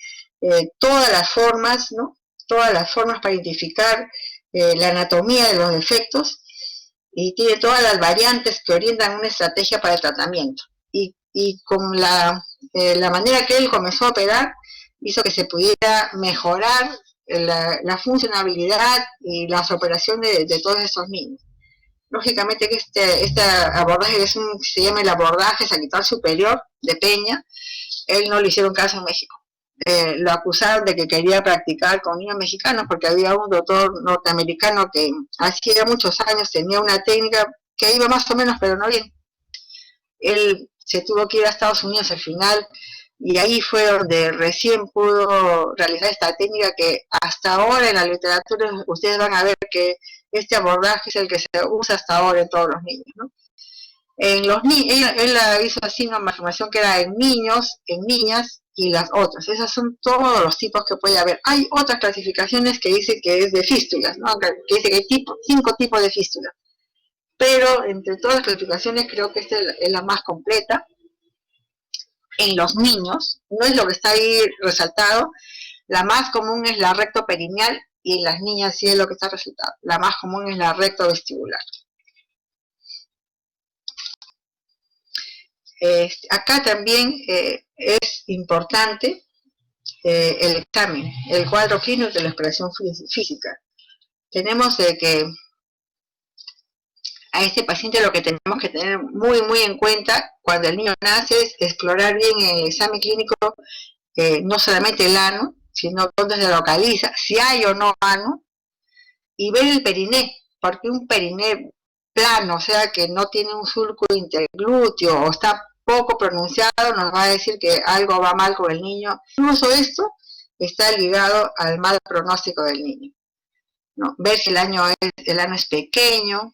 todas las formas, ¿no? Todas las formas para identificar la anatomía de los defectos, y tiene todas las variantes que orientan una estrategia para el tratamiento. Y con la manera que él comenzó a operar, hizo que se pudiera mejorar la funcionabilidad y las operaciones de todos esos niños. Lógicamente que este abordaje se llama el abordaje sagital superior de Peña. Él no le hicieron caso en México. Lo acusaron de que quería practicar con niños mexicanos porque había un doctor norteamericano que hacía muchos años tenía una técnica que iba más o menos, pero no bien. Él se tuvo que ir a Estados Unidos al final y ahí fue donde recién pudo realizar esta técnica que hasta ahora en la literatura ustedes van a ver que este abordaje es el que se usa hasta ahora en todos los niños, ¿no? En los él la hizo así una malformación que era en niños, en niñas y las otras. Esos son todos los tipos que puede haber. Hay otras clasificaciones que dicen que es de fístulas, ¿no? Que dice que hay 5 tipos de fístulas. Pero entre todas las clasificaciones creo que esta es la más completa. En los niños, no es lo que está ahí resaltado, la más común es la rectoperineal y en las niñas sí es lo que está resaltado. La más común es la rectovestibular. Acá también es importante el examen, el cuadro clínico de la exploración física. Tenemos que a este paciente lo que tenemos que tener muy en cuenta cuando el niño nace es explorar bien en el examen clínico, no solamente el ano, sino dónde se localiza, si hay o no ano, y ver el periné, porque un periné plano, o sea que no tiene un surco interglúteo o está poco pronunciado, nos va a decir que algo va mal con el niño. Incluso esto está ligado al mal pronóstico del niño, ¿no? Ver si el ano es pequeño,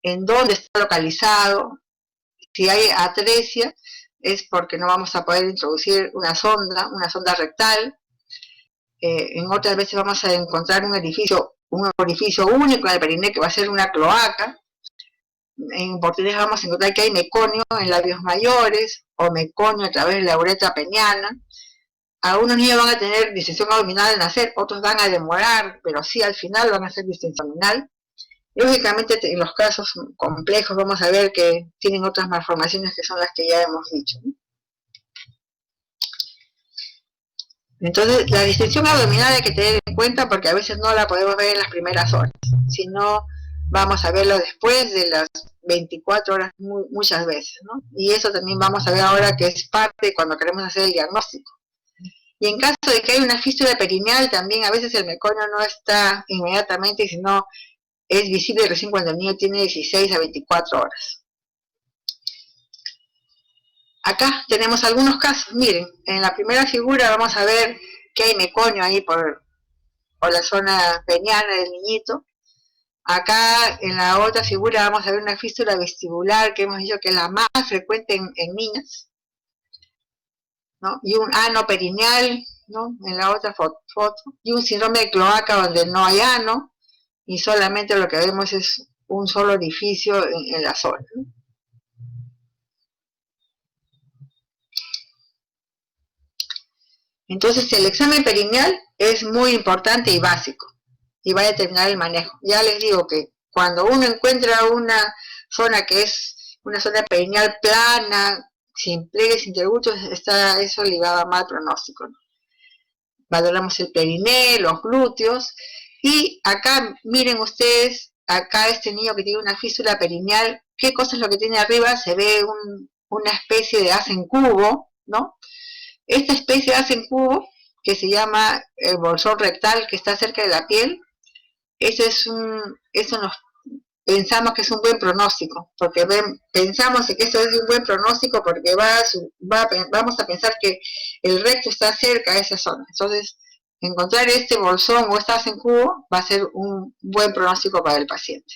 en dónde está localizado. Si hay atresia es porque no vamos a poder introducir una sonda rectal. En otras veces vamos a encontrar un orificio único en el periné que va a ser una cloaca. En oportunidades vamos a encontrar que hay meconio en labios mayores o meconio a través de la uretra peniana. Algunos niños van a tener distensión abdominal al nacer, otros van a demorar, pero sí al final van a ser distensión abdominal. Lógicamente en los casos complejos vamos a ver que tienen otras malformaciones que son las que ya hemos dicho, ¿no? Entonces la distensión abdominal hay que tener en cuenta porque a veces no la podemos ver en las primeras horas, sino vamos a verlo después de las 24 horas muchas veces, ¿no? Y eso también vamos a ver ahora que es parte cuando queremos hacer el diagnóstico. Y en caso de que hay una fístula perineal, también a veces el meconio no está inmediatamente, sino es visible recién cuando el niño tiene 16 a 24 horas. Acá tenemos algunos casos. Miren, en la primera figura vamos a ver que hay meconio ahí por la zona peniana del niñito. Acá en la otra figura vamos a ver una fístula vestibular que hemos dicho que es la más frecuente en niñas, ¿no? Y un ano perineal, ¿no? En la otra foto. Y un síndrome de cloaca donde no hay ano y solamente lo que vemos es un solo orificio en la zona, ¿no? Entonces el examen perineal es muy importante y básico y va a determinar el manejo. Ya les digo que cuando uno encuentra una zona que es una zona perineal plana, sin pliegues intergustos, está eso ligado a mal pronóstico, ¿no? Valoramos el periné, los glúteos, y acá miren ustedes, acá este niño que tiene una fístula perineal, ¿qué cosa es lo que tiene arriba? Se ve una especie de asa en cubo, ¿no? Esta especie de asa en cubo, que se llama el bolsón rectal, que está cerca de la piel, eso nos pensamos que es un buen pronóstico, porque pensamos que esto es un buen pronóstico porque vamos a pensar que el recto está cerca de esa zona. Entonces, encontrar este bolsón o esta asa en cubo va a ser un buen pronóstico para el paciente.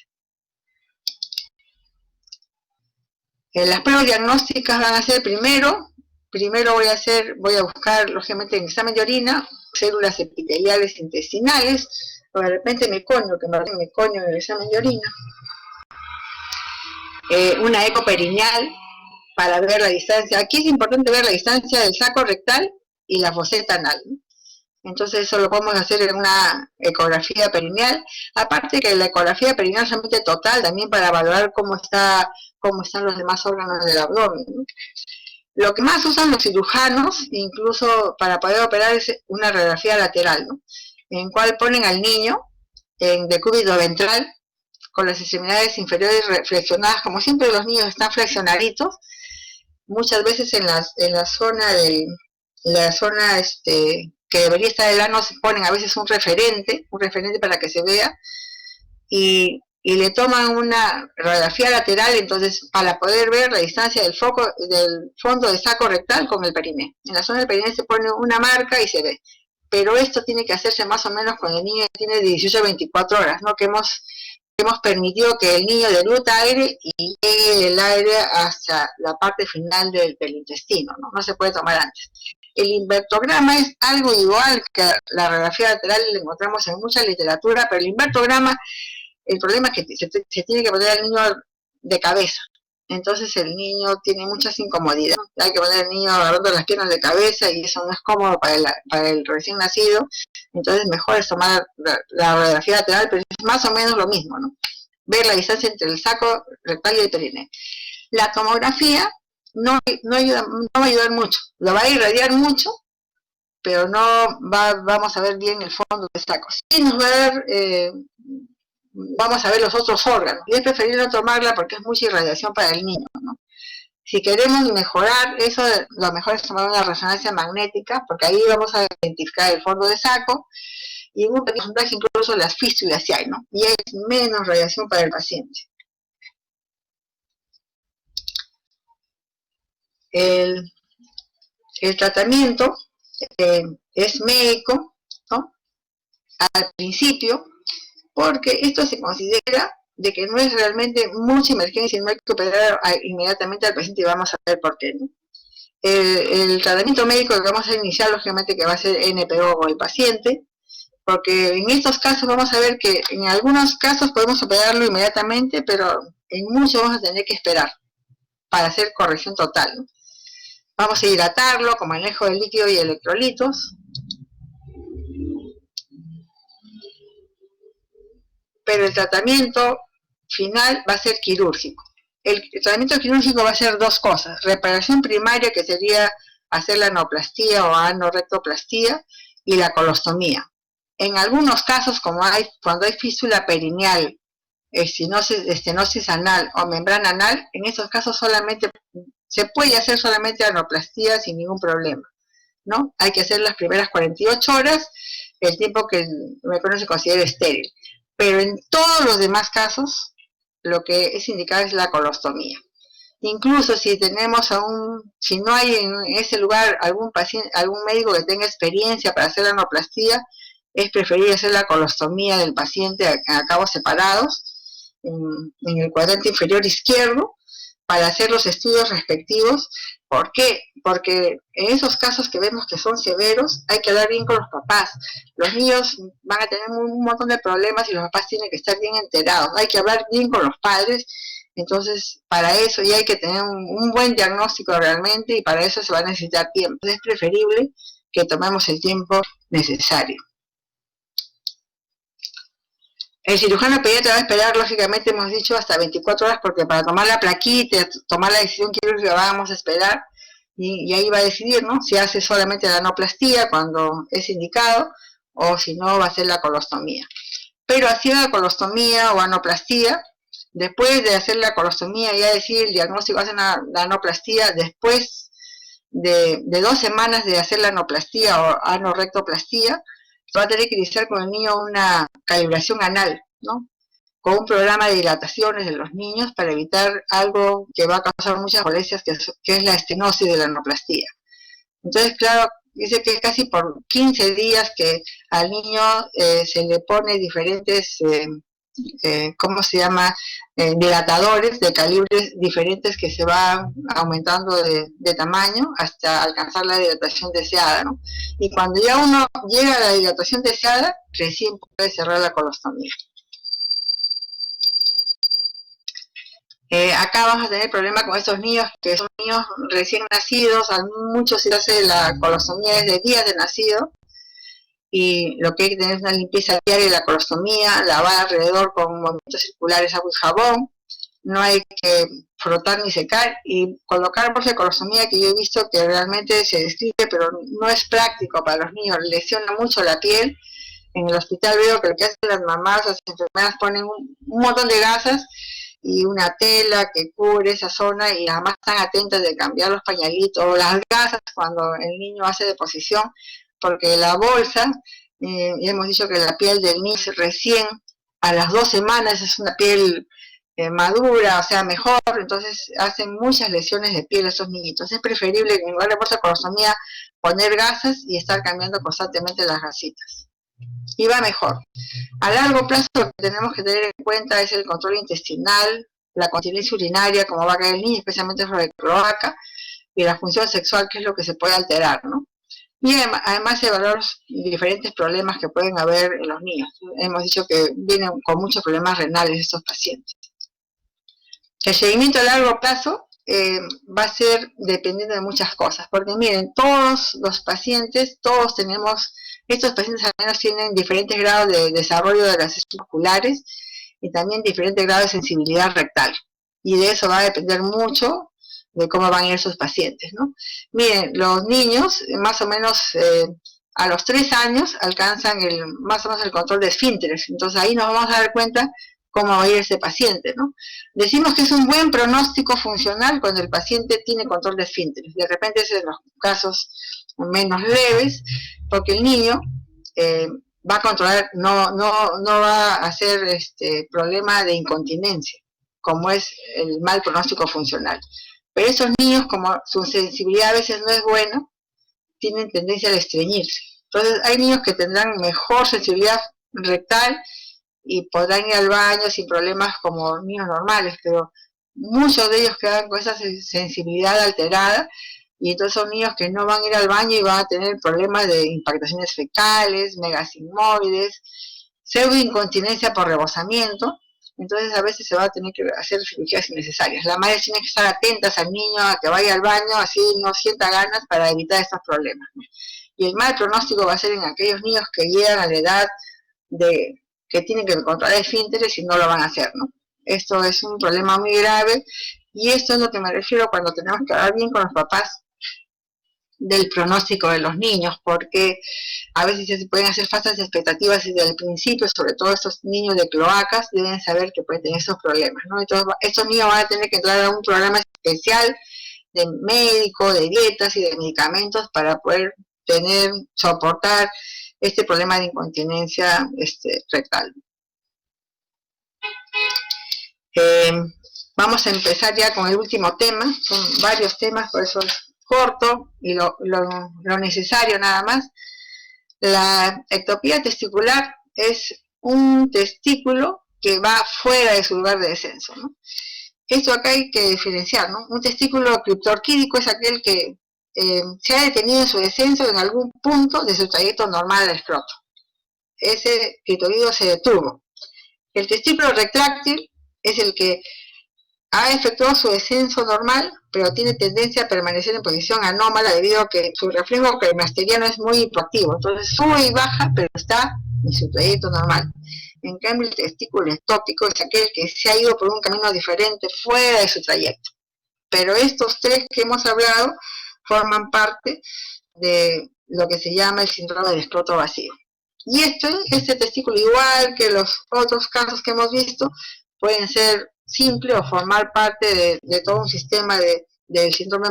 Las pruebas diagnósticas van a ser primero voy a buscar, lógicamente, en examen de orina, células epiteliales intestinales, o de repente meconio, que me den meconio en el examen de orina. Una eco perineal para ver la distancia. Aquí es importante ver la distancia del saco rectal y la foseta anal, ¿no? Entonces eso lo podemos hacer en una ecografía perineal, aparte que la ecografía perineal es solamente total, también para evaluar cómo están los demás órganos del abdomen, ¿no? Lo que más usan los cirujanos, incluso para poder operar, es una radiografía lateral, ¿no? En cual ponen al niño en decúbito ventral, con las extremidades inferiores flexionadas, como siempre los niños están flexionaditos, muchas veces en la zona que debería estar el ano se ponen a veces un referente para que se vea, y le toman una radiografía lateral, entonces para poder ver la distancia del fondo del saco rectal con el periné. En la zona del periné se pone una marca y se ve, pero esto tiene que hacerse más o menos cuando el niño tiene 18 a 24 horas, ¿no? Que hemos permitido que el niño deluta aire y llegue el aire hasta la parte final del intestino, ¿no? No se puede tomar antes. El invertograma es algo igual que la radiografía lateral, lo encontramos en mucha literatura, pero el invertograma, el problema es que se tiene que poner al niño de cabeza. Entonces el niño tiene muchas incomodidades. Hay que poner al niño agarrando las piernas de cabeza y eso no es cómodo para el recién nacido. Entonces mejor es tomar la radiografía lateral, pero es más o menos lo mismo, ¿no? Ver la distancia entre el saco rectal y el periné. La tomografía no va a ayudar mucho. Lo va a irradiar mucho, pero vamos a ver bien el fondo del saco. Sí nos va a dar... vamos a ver los otros órganos, y es preferible no tomarla porque es mucha irradiación para el niño, ¿no? Si queremos mejorar eso, lo mejor es tomar una resonancia magnética, porque ahí vamos a identificar el fondo de saco, y en un pequeño porcentaje incluso las fístulas si hay, ¿no? Y hay menos radiación para el paciente. El tratamiento es médico, ¿no? Al principio, porque esto se considera de que no es realmente mucha emergencia y no hay que operar inmediatamente al paciente, y vamos a ver por qué, ¿no? El tratamiento médico que vamos a iniciar, lógicamente que va a ser NPO con el paciente, porque en estos casos vamos a ver que en algunos casos podemos operarlo inmediatamente, pero en muchos vamos a tener que esperar para hacer corrección total, ¿no? Vamos a hidratarlo con manejo de líquido y electrolitos, pero el tratamiento final va a ser quirúrgico. El tratamiento quirúrgico va a ser dos cosas: reparación primaria, que sería hacer la anoplastía o anorrectoplastía, y la colostomía. En algunos casos, cuando hay fístula perineal, estenosis anal o membrana anal, en esos casos solamente se puede hacer solamente anoplastía sin ningún problema, ¿no? Hay que hacer las primeras 48 horas, el tiempo que el meconio se considera estéril. Pero en todos los demás casos, lo que es indicado es la colostomía. Incluso si no hay en ese lugar algún médico que tenga experiencia para hacer la anoplastía, es preferible hacer la colostomía del paciente a cabos separados, en el cuadrante inferior izquierdo, para hacer los estudios respectivos. ¿Por qué? Porque en esos casos que vemos que son severos, hay que hablar bien con los papás. Los niños van a tener un montón de problemas y los papás tienen que estar bien enterados. Hay que hablar bien con los padres. Entonces, para eso ya hay que tener un buen diagnóstico realmente, y para eso se va a necesitar tiempo. Es preferible que tomemos el tiempo necesario. El cirujano pediatra va a esperar, lógicamente, hemos dicho, hasta 24 horas, porque para tomar la plaquita, tomar la decisión quirúrgica, vamos a esperar, y ahí va a decidir, ¿no?, si hace solamente la anoplastía cuando es indicado, o si no, va a hacer la colostomía. Pero haciendo la colostomía o anoplastía, después de hacer la colostomía, ya decir el diagnóstico, hacen la anoplastía, después de 2 semanas de hacer la anoplastía o anorrectoplastía, va a tener que iniciar con el niño una calibración anal, ¿no?, con un programa de dilataciones de los niños para evitar algo que va a causar muchas molestias, que es la estenosis de la anoplastía. Entonces, claro, dice que casi por 15 días que al niño se le pone diferentes, ¿cómo se llama?, dilatadores de calibres diferentes que se van aumentando de tamaño hasta alcanzar la dilatación deseada, ¿no? Y cuando ya uno llega a la dilatación deseada, recién puede cerrar la colostomía. Acá vamos a tener problema con estos niños que son niños recién nacidos, a muchos se hace la colostomía desde días de nacido, y lo que hay que tener es una limpieza diaria de la colostomía, lavar alrededor con movimientos circulares agua y jabón, no hay que frotar ni secar, y colocar bolsa de colostomía, que yo he visto que realmente se describe, pero no es práctico para los niños, lesiona mucho la piel. En el hospital veo que lo que hacen las mamás, las enfermeras, ponen un montón de gasas y una tela que cubre esa zona, y además están atentas de cambiar los pañalitos o las gasas cuando el niño hace deposición, porque la bolsa, ya hemos dicho que la piel del niño recién a las 2 semanas es una piel madura, o sea, mejor, entonces hacen muchas lesiones de piel a esos niñitos. Es preferible, en lugar de bolsa de colostomía, poner gasas y estar cambiando constantemente las gasitas. Y va mejor. A largo plazo, lo que tenemos que tener en cuenta es el control intestinal, la continencia urinaria, cómo va a caer el niño, especialmente sobre cloaca, y la función sexual, que es lo que se puede alterar, ¿no? Y además evaluar diferentes problemas que pueden haber en los niños. Hemos dicho que vienen con muchos problemas renales estos pacientes. El seguimiento a largo plazo va a ser dependiendo de muchas cosas, porque miren, todos los pacientes, estos pacientes al menos tienen diferentes grados de desarrollo de las estructuras oculares y también diferentes grados de sensibilidad rectal, y de eso va a depender mucho de cómo van a ir sus pacientes, ¿no? Miren, los niños más o menos a los 3 años alcanzan más o menos el control de esfínteres, entonces ahí nos vamos a dar cuenta cómo va a ir ese paciente, ¿no? Decimos que es un buen pronóstico funcional cuando el paciente tiene control de esfínteres. De repente es en los casos menos leves, porque el niño va a controlar, no va a hacer problema de incontinencia, como es el mal pronóstico funcional. Pero esos niños, como su sensibilidad a veces no es buena, tienen tendencia a estreñirse. Entonces hay niños que tendrán mejor sensibilidad rectal y podrán ir al baño sin problemas como niños normales, pero muchos de ellos quedan con esa sensibilidad alterada, y entonces son niños que no van a ir al baño y van a tener problemas de impactaciones fecales, megasigmoides, pseudoincontinencia por rebosamiento. Entonces a veces se va a tener que hacer cirugías innecesarias. Las madres tienen que estar atentas al niño a que vaya al baño, así no sienta ganas, para evitar estos problemas, ¿no? Y el mal pronóstico va a ser en aquellos niños que llegan a la edad que tienen que controlar esfínteres y no lo van a hacer, ¿no? Esto es un problema muy grave, y esto es lo que me refiero cuando tenemos que hablar bien con los papás del pronóstico de los niños, porque a veces se pueden hacer falsas expectativas desde el principio, sobre todo estos niños de cloacas deben saber que pueden tener esos problemas, ¿no? Entonces estos niños van a tener que entrar a un programa especial de médico, de dietas y de medicamentos para poder soportar este problema de incontinencia rectal. Vamos a empezar ya con el último tema, son varios temas, por eso es corto y lo necesario nada más. La ectopía testicular es un testículo que va fuera de su lugar de descenso, ¿no? Esto acá hay que diferenciar, ¿no? Un testículo criptorquídico es aquel que se ha detenido en su descenso en algún punto de su trayecto normal del escroto. Ese criptorquídico se detuvo. El testículo retráctil es el que ha efectuado su descenso normal, pero tiene tendencia a permanecer en posición anómala debido a que su reflejo cremasteriano es muy hipoactivo. Entonces sube y baja, pero está en su trayecto normal. En cambio, el testículo ectópico es aquel que se ha ido por un camino diferente fuera de su trayecto. Pero estos tres que hemos hablado forman parte de lo que se llama el síndrome del escroto vacío. Y este testículo, igual que los otros casos que hemos visto, pueden ser simples o formar parte de todo un sistema del síndrome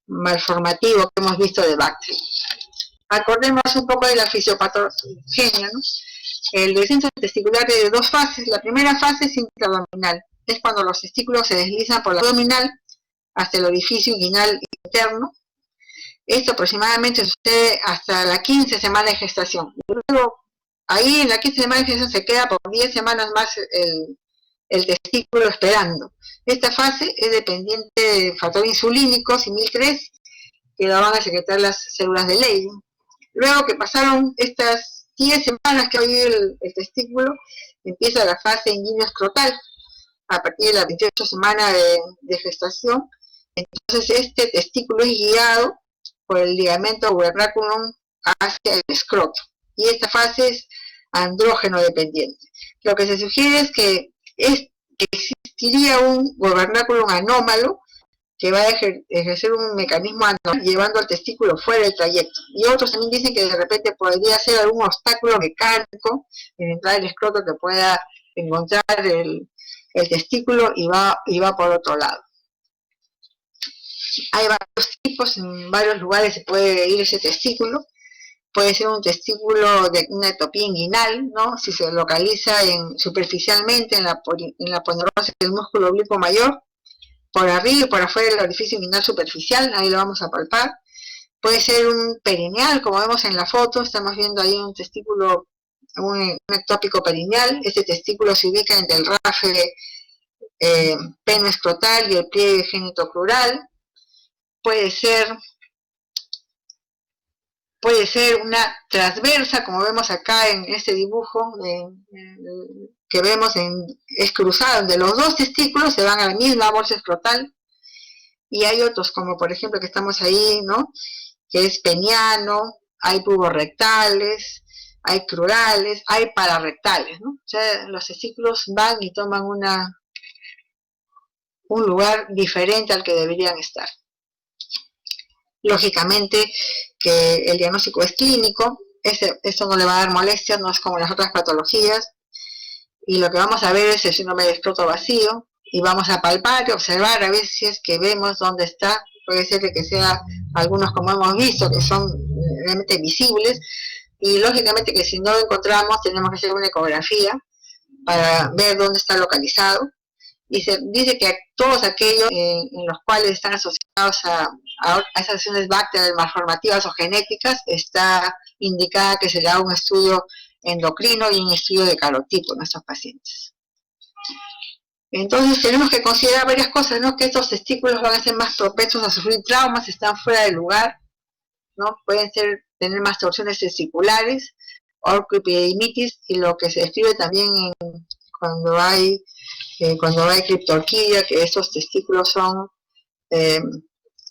malformativo que hemos visto de Bactri. Acordemos un poco de la fisiopatogenia, ¿no? El descenso testicular es de dos fases. La primera fase es intraabdominal, es cuando los testículos se deslizan por la abdominal hasta el orificio inguinal interno. Esto aproximadamente sucede hasta la 15 semana de gestación. Luego, ahí en la 15 semana de gestación se queda por 10 semanas más el testículo esperando. Esta fase es dependiente de factor insulínico, CYMIL3, que la van a secretar las células de Leydig. Luego que pasaron estas 10 semanas que va a vivir el testículo, empieza la fase inguineo-escrotal. A partir de la 28 semana de gestación, entonces este testículo es guiado por el ligamento gubernaculum hacia el escroto. Y esta fase es andrógeno dependiente. Lo que se sugiere es que existiría un gubernaculum anómalo que va a ejercer un mecanismo anómalo llevando al testículo fuera del trayecto. Y otros también dicen que de repente podría ser algún obstáculo mecánico en entrar el escroto que pueda encontrar el testículo y va por otro lado. Hay varios tipos, en varios lugares se puede ir ese testículo. Puede ser un testículo de una ectopía inguinal, ¿no? Si se localiza superficialmente en la ponerosis del músculo oblicuo mayor, por arriba y por afuera del orificio inguinal superficial, ahí lo vamos a palpar. Puede ser un perineal, como vemos en la foto, estamos viendo ahí un testículo, un ectópico perineal. Este testículo se ubica entre el rafe penoescrotal y el pliegue genitocrural. Puede ser una transversa, como vemos acá en este dibujo que vemos, es cruzada, donde los dos testículos se van a la misma bolsa escrotal. Y hay otros, como por ejemplo que estamos ahí, ¿no? Que es peniano, hay puborectales, hay crurales, hay pararectales, ¿no? O sea, los testículos van y toman un lugar diferente al que deberían estar. Lógicamente que el diagnóstico es clínico, esto no le va a dar molestias, no es como las otras patologías, y lo que vamos a ver es el síndrome de escroto vacío, y vamos a palpar y observar a veces que vemos dónde está. Puede ser que sea algunos, como hemos visto, que son realmente visibles, y lógicamente que si no lo encontramos tenemos que hacer una ecografía para ver dónde está localizado. Y se dice que todos aquellos en los cuales están asociados a esas lesiones bacterianas malformativas o genéticas, está indicada que se le haga un estudio endocrino y un estudio de calotipo en estos pacientes. Entonces tenemos que considerar varias cosas, ¿no? Que estos testículos van a ser más propensos a sufrir traumas, están fuera de lugar, ¿no? Pueden tener más torsiones testiculares, orcoepididimitis, y lo que se describe también cuando hay criptorquidia, que estos testículos son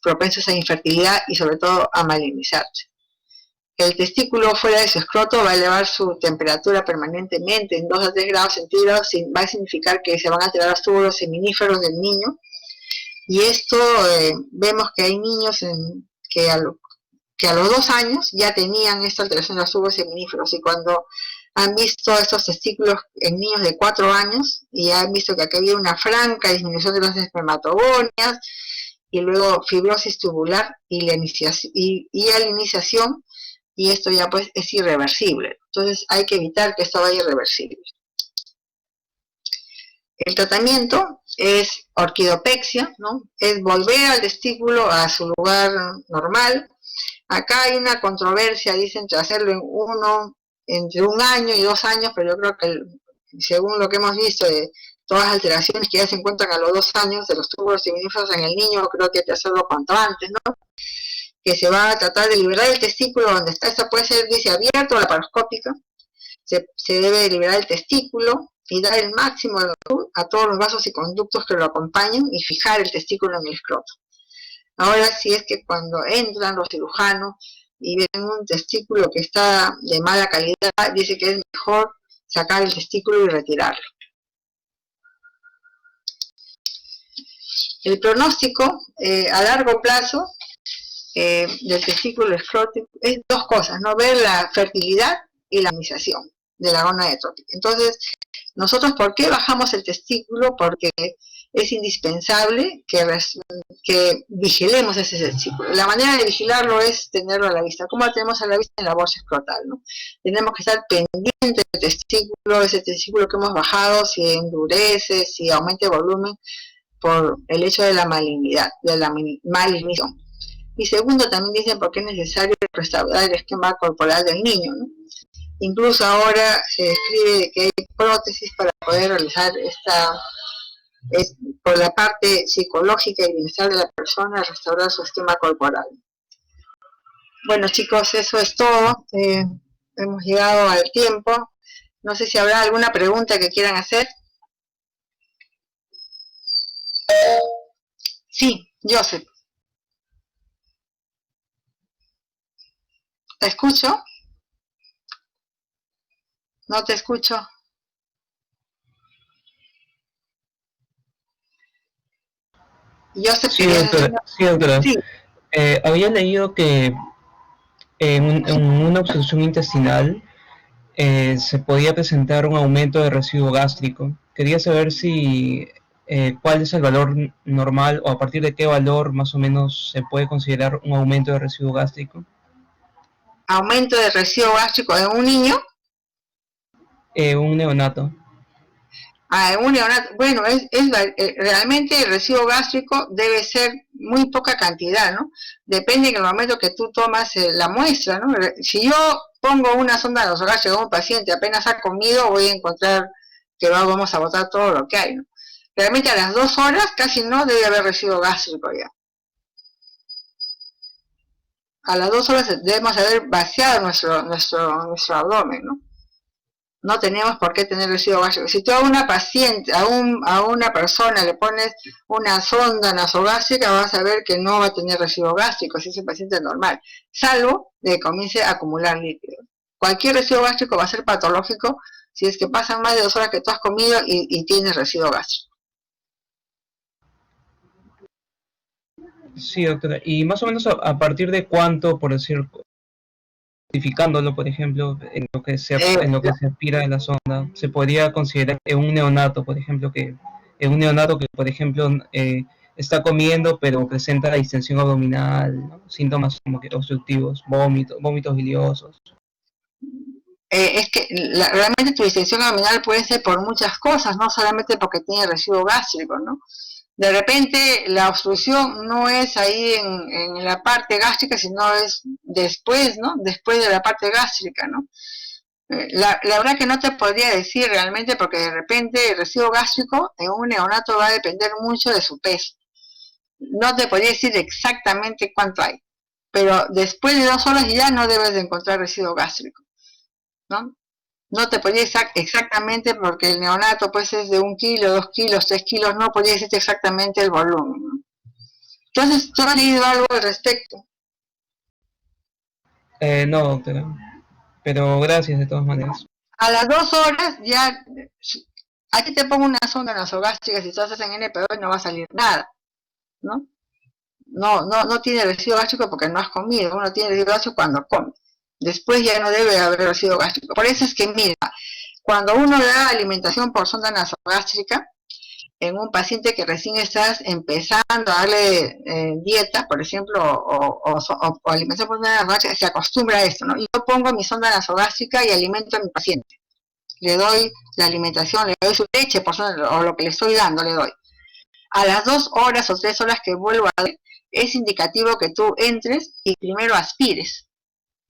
propensos a infertilidad y sobre todo a malinizarse. El testículo fuera de su escroto va a elevar su temperatura permanentemente en 2 a 3 grados centígrados, va a significar que se van a alterar los túbulos seminíferos del niño, y esto vemos que hay niños que a los 2 años ya tenían esta alteración de los túbulos seminíferos, y cuando han visto estos testículos en niños de 4 años y han visto que aquí había una franca disminución de las espermatogonias y luego fibrosis tubular y a la iniciación, y esto ya pues es irreversible. Entonces hay que evitar que esto vaya irreversible. El tratamiento es orquidopexia, ¿no? Es volver al testículo a su lugar normal. Acá hay una controversia, dicen, entre hacerlo entre 1 año y 2 años, pero yo creo que según lo que hemos visto de todas las alteraciones que ya se encuentran a los 2 años de los túbulos seminíferos en el niño, creo que hay que hacerlo cuanto antes, ¿no? Que se va a tratar de liberar el testículo donde está. Esta puede ser, dice, abierta o laparoscópica. Se debe liberar el testículo, y dar el máximo de luz a todos los vasos y conductos que lo acompañan y fijar el testículo en el escroto. Ahora, si es que cuando entran los cirujanos y ven un testículo que está de mala calidad, dice que es mejor sacar el testículo y retirarlo. El pronóstico a largo plazo del testículo escrótico es dos cosas, ¿no? Ver la fertilidad y la organización de la gónada ectópica. Entonces, nosotros, ¿por qué bajamos el testículo? Porque es indispensable que vigilemos ese testículo. La manera de vigilarlo es tenerlo a la vista. ¿Cómo lo tenemos a la vista? En la bolsa escrotal, ¿no? Tenemos que estar pendientes del testículo, ese testículo que hemos bajado, si endurece, si aumenta el volumen, por el hecho de la malignidad, de la malignización. Y segundo, también dicen porque es necesario restaurar el esquema corporal del niño, ¿no? Incluso ahora se describe que hay prótesis para poder realizar por la parte psicológica y bienestar de la persona, restaurar su esquema corporal. Bueno, chicos, eso es todo. Hemos llegado al tiempo. No sé si habrá alguna pregunta que quieran hacer. Sí, Joseph. ¿Te escucho? No te escucho. Joseph, sí, doctora. Sí, doctora. Sí. Había leído que en una obstrucción intestinal se podía presentar un aumento de residuo gástrico. Quería saber si cuál es el valor normal o a partir de qué valor más o menos se puede considerar un aumento de residuo gástrico. ¿Aumento de residuo gástrico en un niño? Un neonato. Un neonato. Bueno, realmente el residuo gástrico debe ser muy poca cantidad, ¿no? Depende en el momento que tú tomas la muestra, ¿no? Si yo pongo una sonda nasogástrica a un paciente apenas ha comido, voy a encontrar que vamos a botar todo lo que hay, ¿no? Realmente a las 2 horas casi no debe haber residuo gástrico ya. A las 2 horas debemos haber vaciado nuestro abdomen, ¿no? No tenemos por qué tener residuo gástrico. Si tú a una paciente, a una persona le pones una sonda nasogástrica, vas a ver que no va a tener residuo gástrico, si ese paciente es normal, salvo de que comience a acumular líquido. Cualquier residuo gástrico va a ser patológico si es que pasan más de 2 horas que tú has comido y tienes residuo gástrico. Sí, doctora. Y más o menos a partir de cuánto, por decir, identificándolo, por ejemplo, en lo que se aspira de la sonda, se podría considerar en un neonato, por ejemplo, por ejemplo, está comiendo pero presenta distensión abdominal, ¿no? Síntomas como que obstructivos, vómitos biliosos. Es que realmente tu distensión abdominal puede ser por muchas cosas, no solamente porque tiene residuo gástrico, ¿no? De repente la obstrucción no es ahí en la parte gástrica, sino es después, ¿no? Después de la parte gástrica, ¿no? La verdad que no te podría decir realmente porque de repente el residuo gástrico en un neonato va a depender mucho de su peso. No te podría decir exactamente cuánto hay, pero después de 2 horas ya no debes de encontrar residuo gástrico, ¿no? No te podría decir exactamente porque el neonato pues es de 1 kilo, 2 kilos, 3 kilos, no podría decirte exactamente el volumen, ¿no? Entonces, ¿tú has leído algo al respecto? No, doctora, pero gracias de todas maneras. A las 2 horas ya, aquí te pongo una sonda nasogástrica, si tú haces en NP2 no va a salir nada, ¿no? No tiene residuo gástrico porque no has comido, uno tiene residuo gástrico cuando come. Después ya no debe haber residuo gástrico. Por eso es que, mira, cuando uno da alimentación por sonda nasogástrica, en un paciente que recién estás empezando a darle dieta, por ejemplo, o alimentación por sonda nasogástrica, se acostumbra a esto, ¿no? Yo pongo mi sonda nasogástrica y alimento a mi paciente. Le doy la alimentación, le doy su leche por sonda, o lo que le estoy dando, le doy. A las 2 horas o 3 horas que vuelvo a dar, es indicativo que tú entres y primero aspires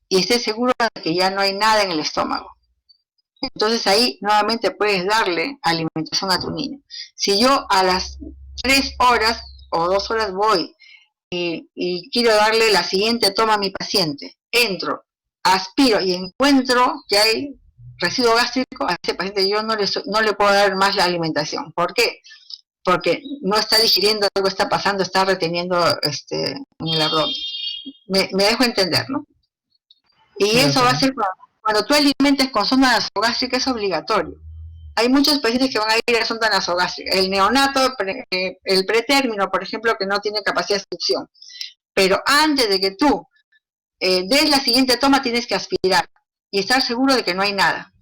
y estés seguro de que ya no hay nada en el estómago. Entonces ahí nuevamente puedes darle alimentación a tu niño. Si yo a las 3 horas o 2 horas voy y quiero darle la siguiente toma a mi paciente, entro, aspiro y encuentro que hay residuo gástrico, a ese paciente yo no le puedo dar más la alimentación. ¿Por qué? Porque no está digiriendo, algo está pasando, está reteniendo en el abdomen. Me dejo entender, ¿no? Y eso va a ser cuando tú alimentes con sonda nasogástrica, es obligatorio. Hay muchos pacientes que van a ir a sonda nasogástrica. El neonato, el pretérmino, por ejemplo, que no tiene capacidad de succión. Pero antes de que tú des la siguiente toma, tienes que aspirar y estar seguro de que no hay nada.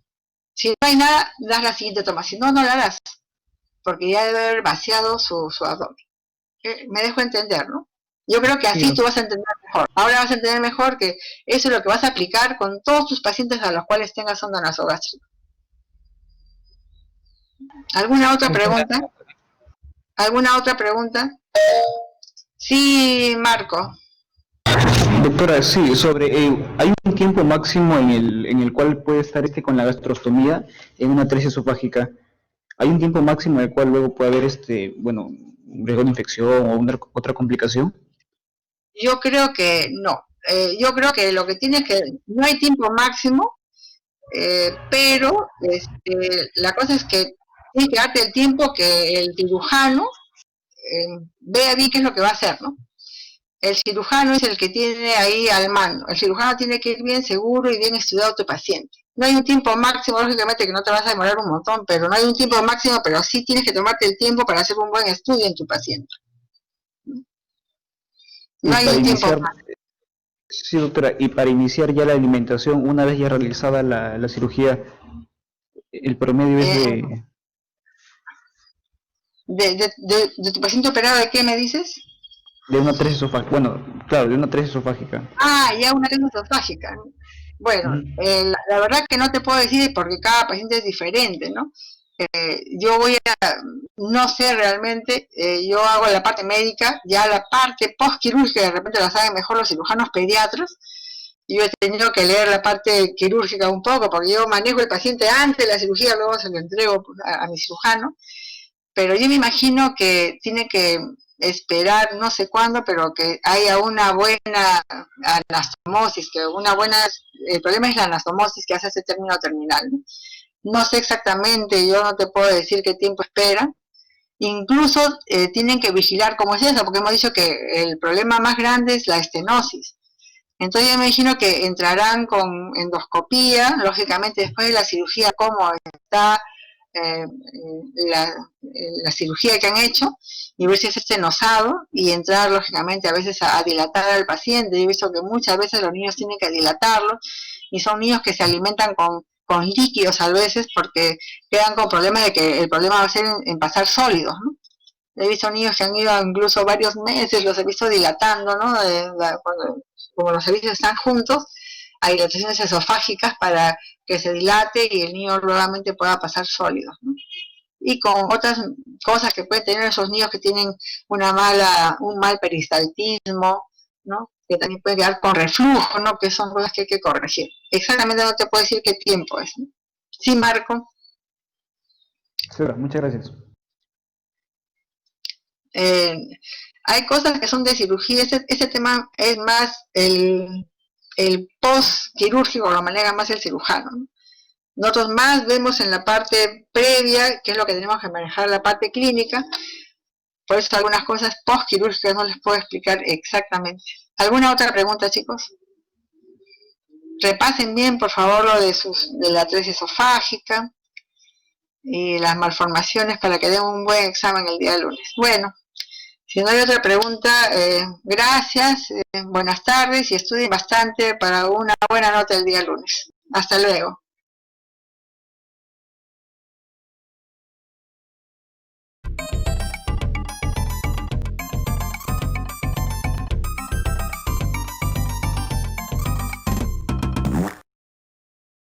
Si no hay nada, das la siguiente toma. Si no, no la das, porque ya debe haber vaciado su abdomen. Me dejo entender, ¿no? Yo creo que así tú vas a entender mejor. Ahora vas a entender mejor que eso es lo que vas a aplicar con todos tus pacientes a los cuales tengas sonda nasogástrica. ¿Alguna otra pregunta? ¿Alguna otra pregunta? Sí, Marco. Doctora, sí, hay un tiempo máximo en el cual puede estar con la gastrostomía en una atresia esofágica. ¿Hay un tiempo máximo en el cual luego puede haber un riesgo de infección o otra complicación? Yo creo que no. Yo creo que lo que tiene es que no hay tiempo máximo, pero la cosa es que tienes que darte el tiempo que el cirujano vea bien qué es lo que va a hacer, ¿no? El cirujano es el que tiene ahí al mando. El cirujano tiene que ir bien seguro y bien estudiado a tu paciente. No hay un tiempo máximo, lógicamente que no te vas a demorar un montón, pero no hay un tiempo máximo, pero sí tienes que tomarte el tiempo para hacer un buen estudio en tu paciente. No hay un tiempo máximo. Sí, doctora, y para iniciar ya la alimentación, una vez ya realizada la cirugía, el promedio es ¿De tu paciente operado de qué me dices? de una atresia esofágica. Bueno, claro, de una atresia esofágica. Ah, ya una atresia esofágica. Bueno, la verdad que no te puedo decir porque cada paciente es diferente, ¿no? Yo no sé realmente, yo hago la parte médica, ya la parte postquirúrgica de repente la saben mejor los cirujanos pediatras. Yo he tenido que leer la parte quirúrgica un poco porque yo manejo el paciente antes de la cirugía, luego se lo entrego a mi cirujano. Pero yo me imagino que tiene que esperar no sé cuándo, pero que haya una buena anastomosis, el problema es la anastomosis que hace ese término terminal. No sé exactamente, yo no te puedo decir qué tiempo espera. Incluso tienen que vigilar cómo es eso, porque hemos dicho que el problema más grande es la estenosis. Entonces yo me imagino que entrarán con endoscopía, lógicamente después de la cirugía, cómo está la cirugía que han hecho y ver si es estenosado y entrar lógicamente a veces a dilatar al paciente. Yo he visto que muchas veces los niños tienen que dilatarlo y son niños que se alimentan con líquidos a veces porque quedan con problemas de que el problema va a ser en pasar sólidos, ¿no? He visto niños que han ido incluso varios meses, los he visto dilatando, ¿no? Como los servicios están juntos, hay dilataciones esofágicas para que se dilate y el niño nuevamente pueda pasar sólidos, ¿no? Y con otras cosas que pueden tener esos niños que tienen un mal peristaltismo, ¿no? Que también pueden quedar con reflujo, ¿no? Que son cosas que hay que corregir. Exactamente no te puedo decir qué tiempo es, ¿no? Sí, Marco. Sí, muchas gracias. Hay cosas que son de cirugía, ese tema es más el post-quirúrgico, lo maneja más el cirujano, ¿no? Nosotros más vemos en la parte previa, que es lo que tenemos que manejar, la parte clínica, por eso algunas cosas post-quirúrgicas no les puedo explicar exactamente. ¿Alguna otra pregunta, chicos? Repasen bien, por favor, lo de la atresia esofágica y las malformaciones para que den un buen examen el día lunes. Bueno, si no hay otra pregunta, gracias, buenas tardes y estudien bastante para una buena nota el día lunes. Hasta luego.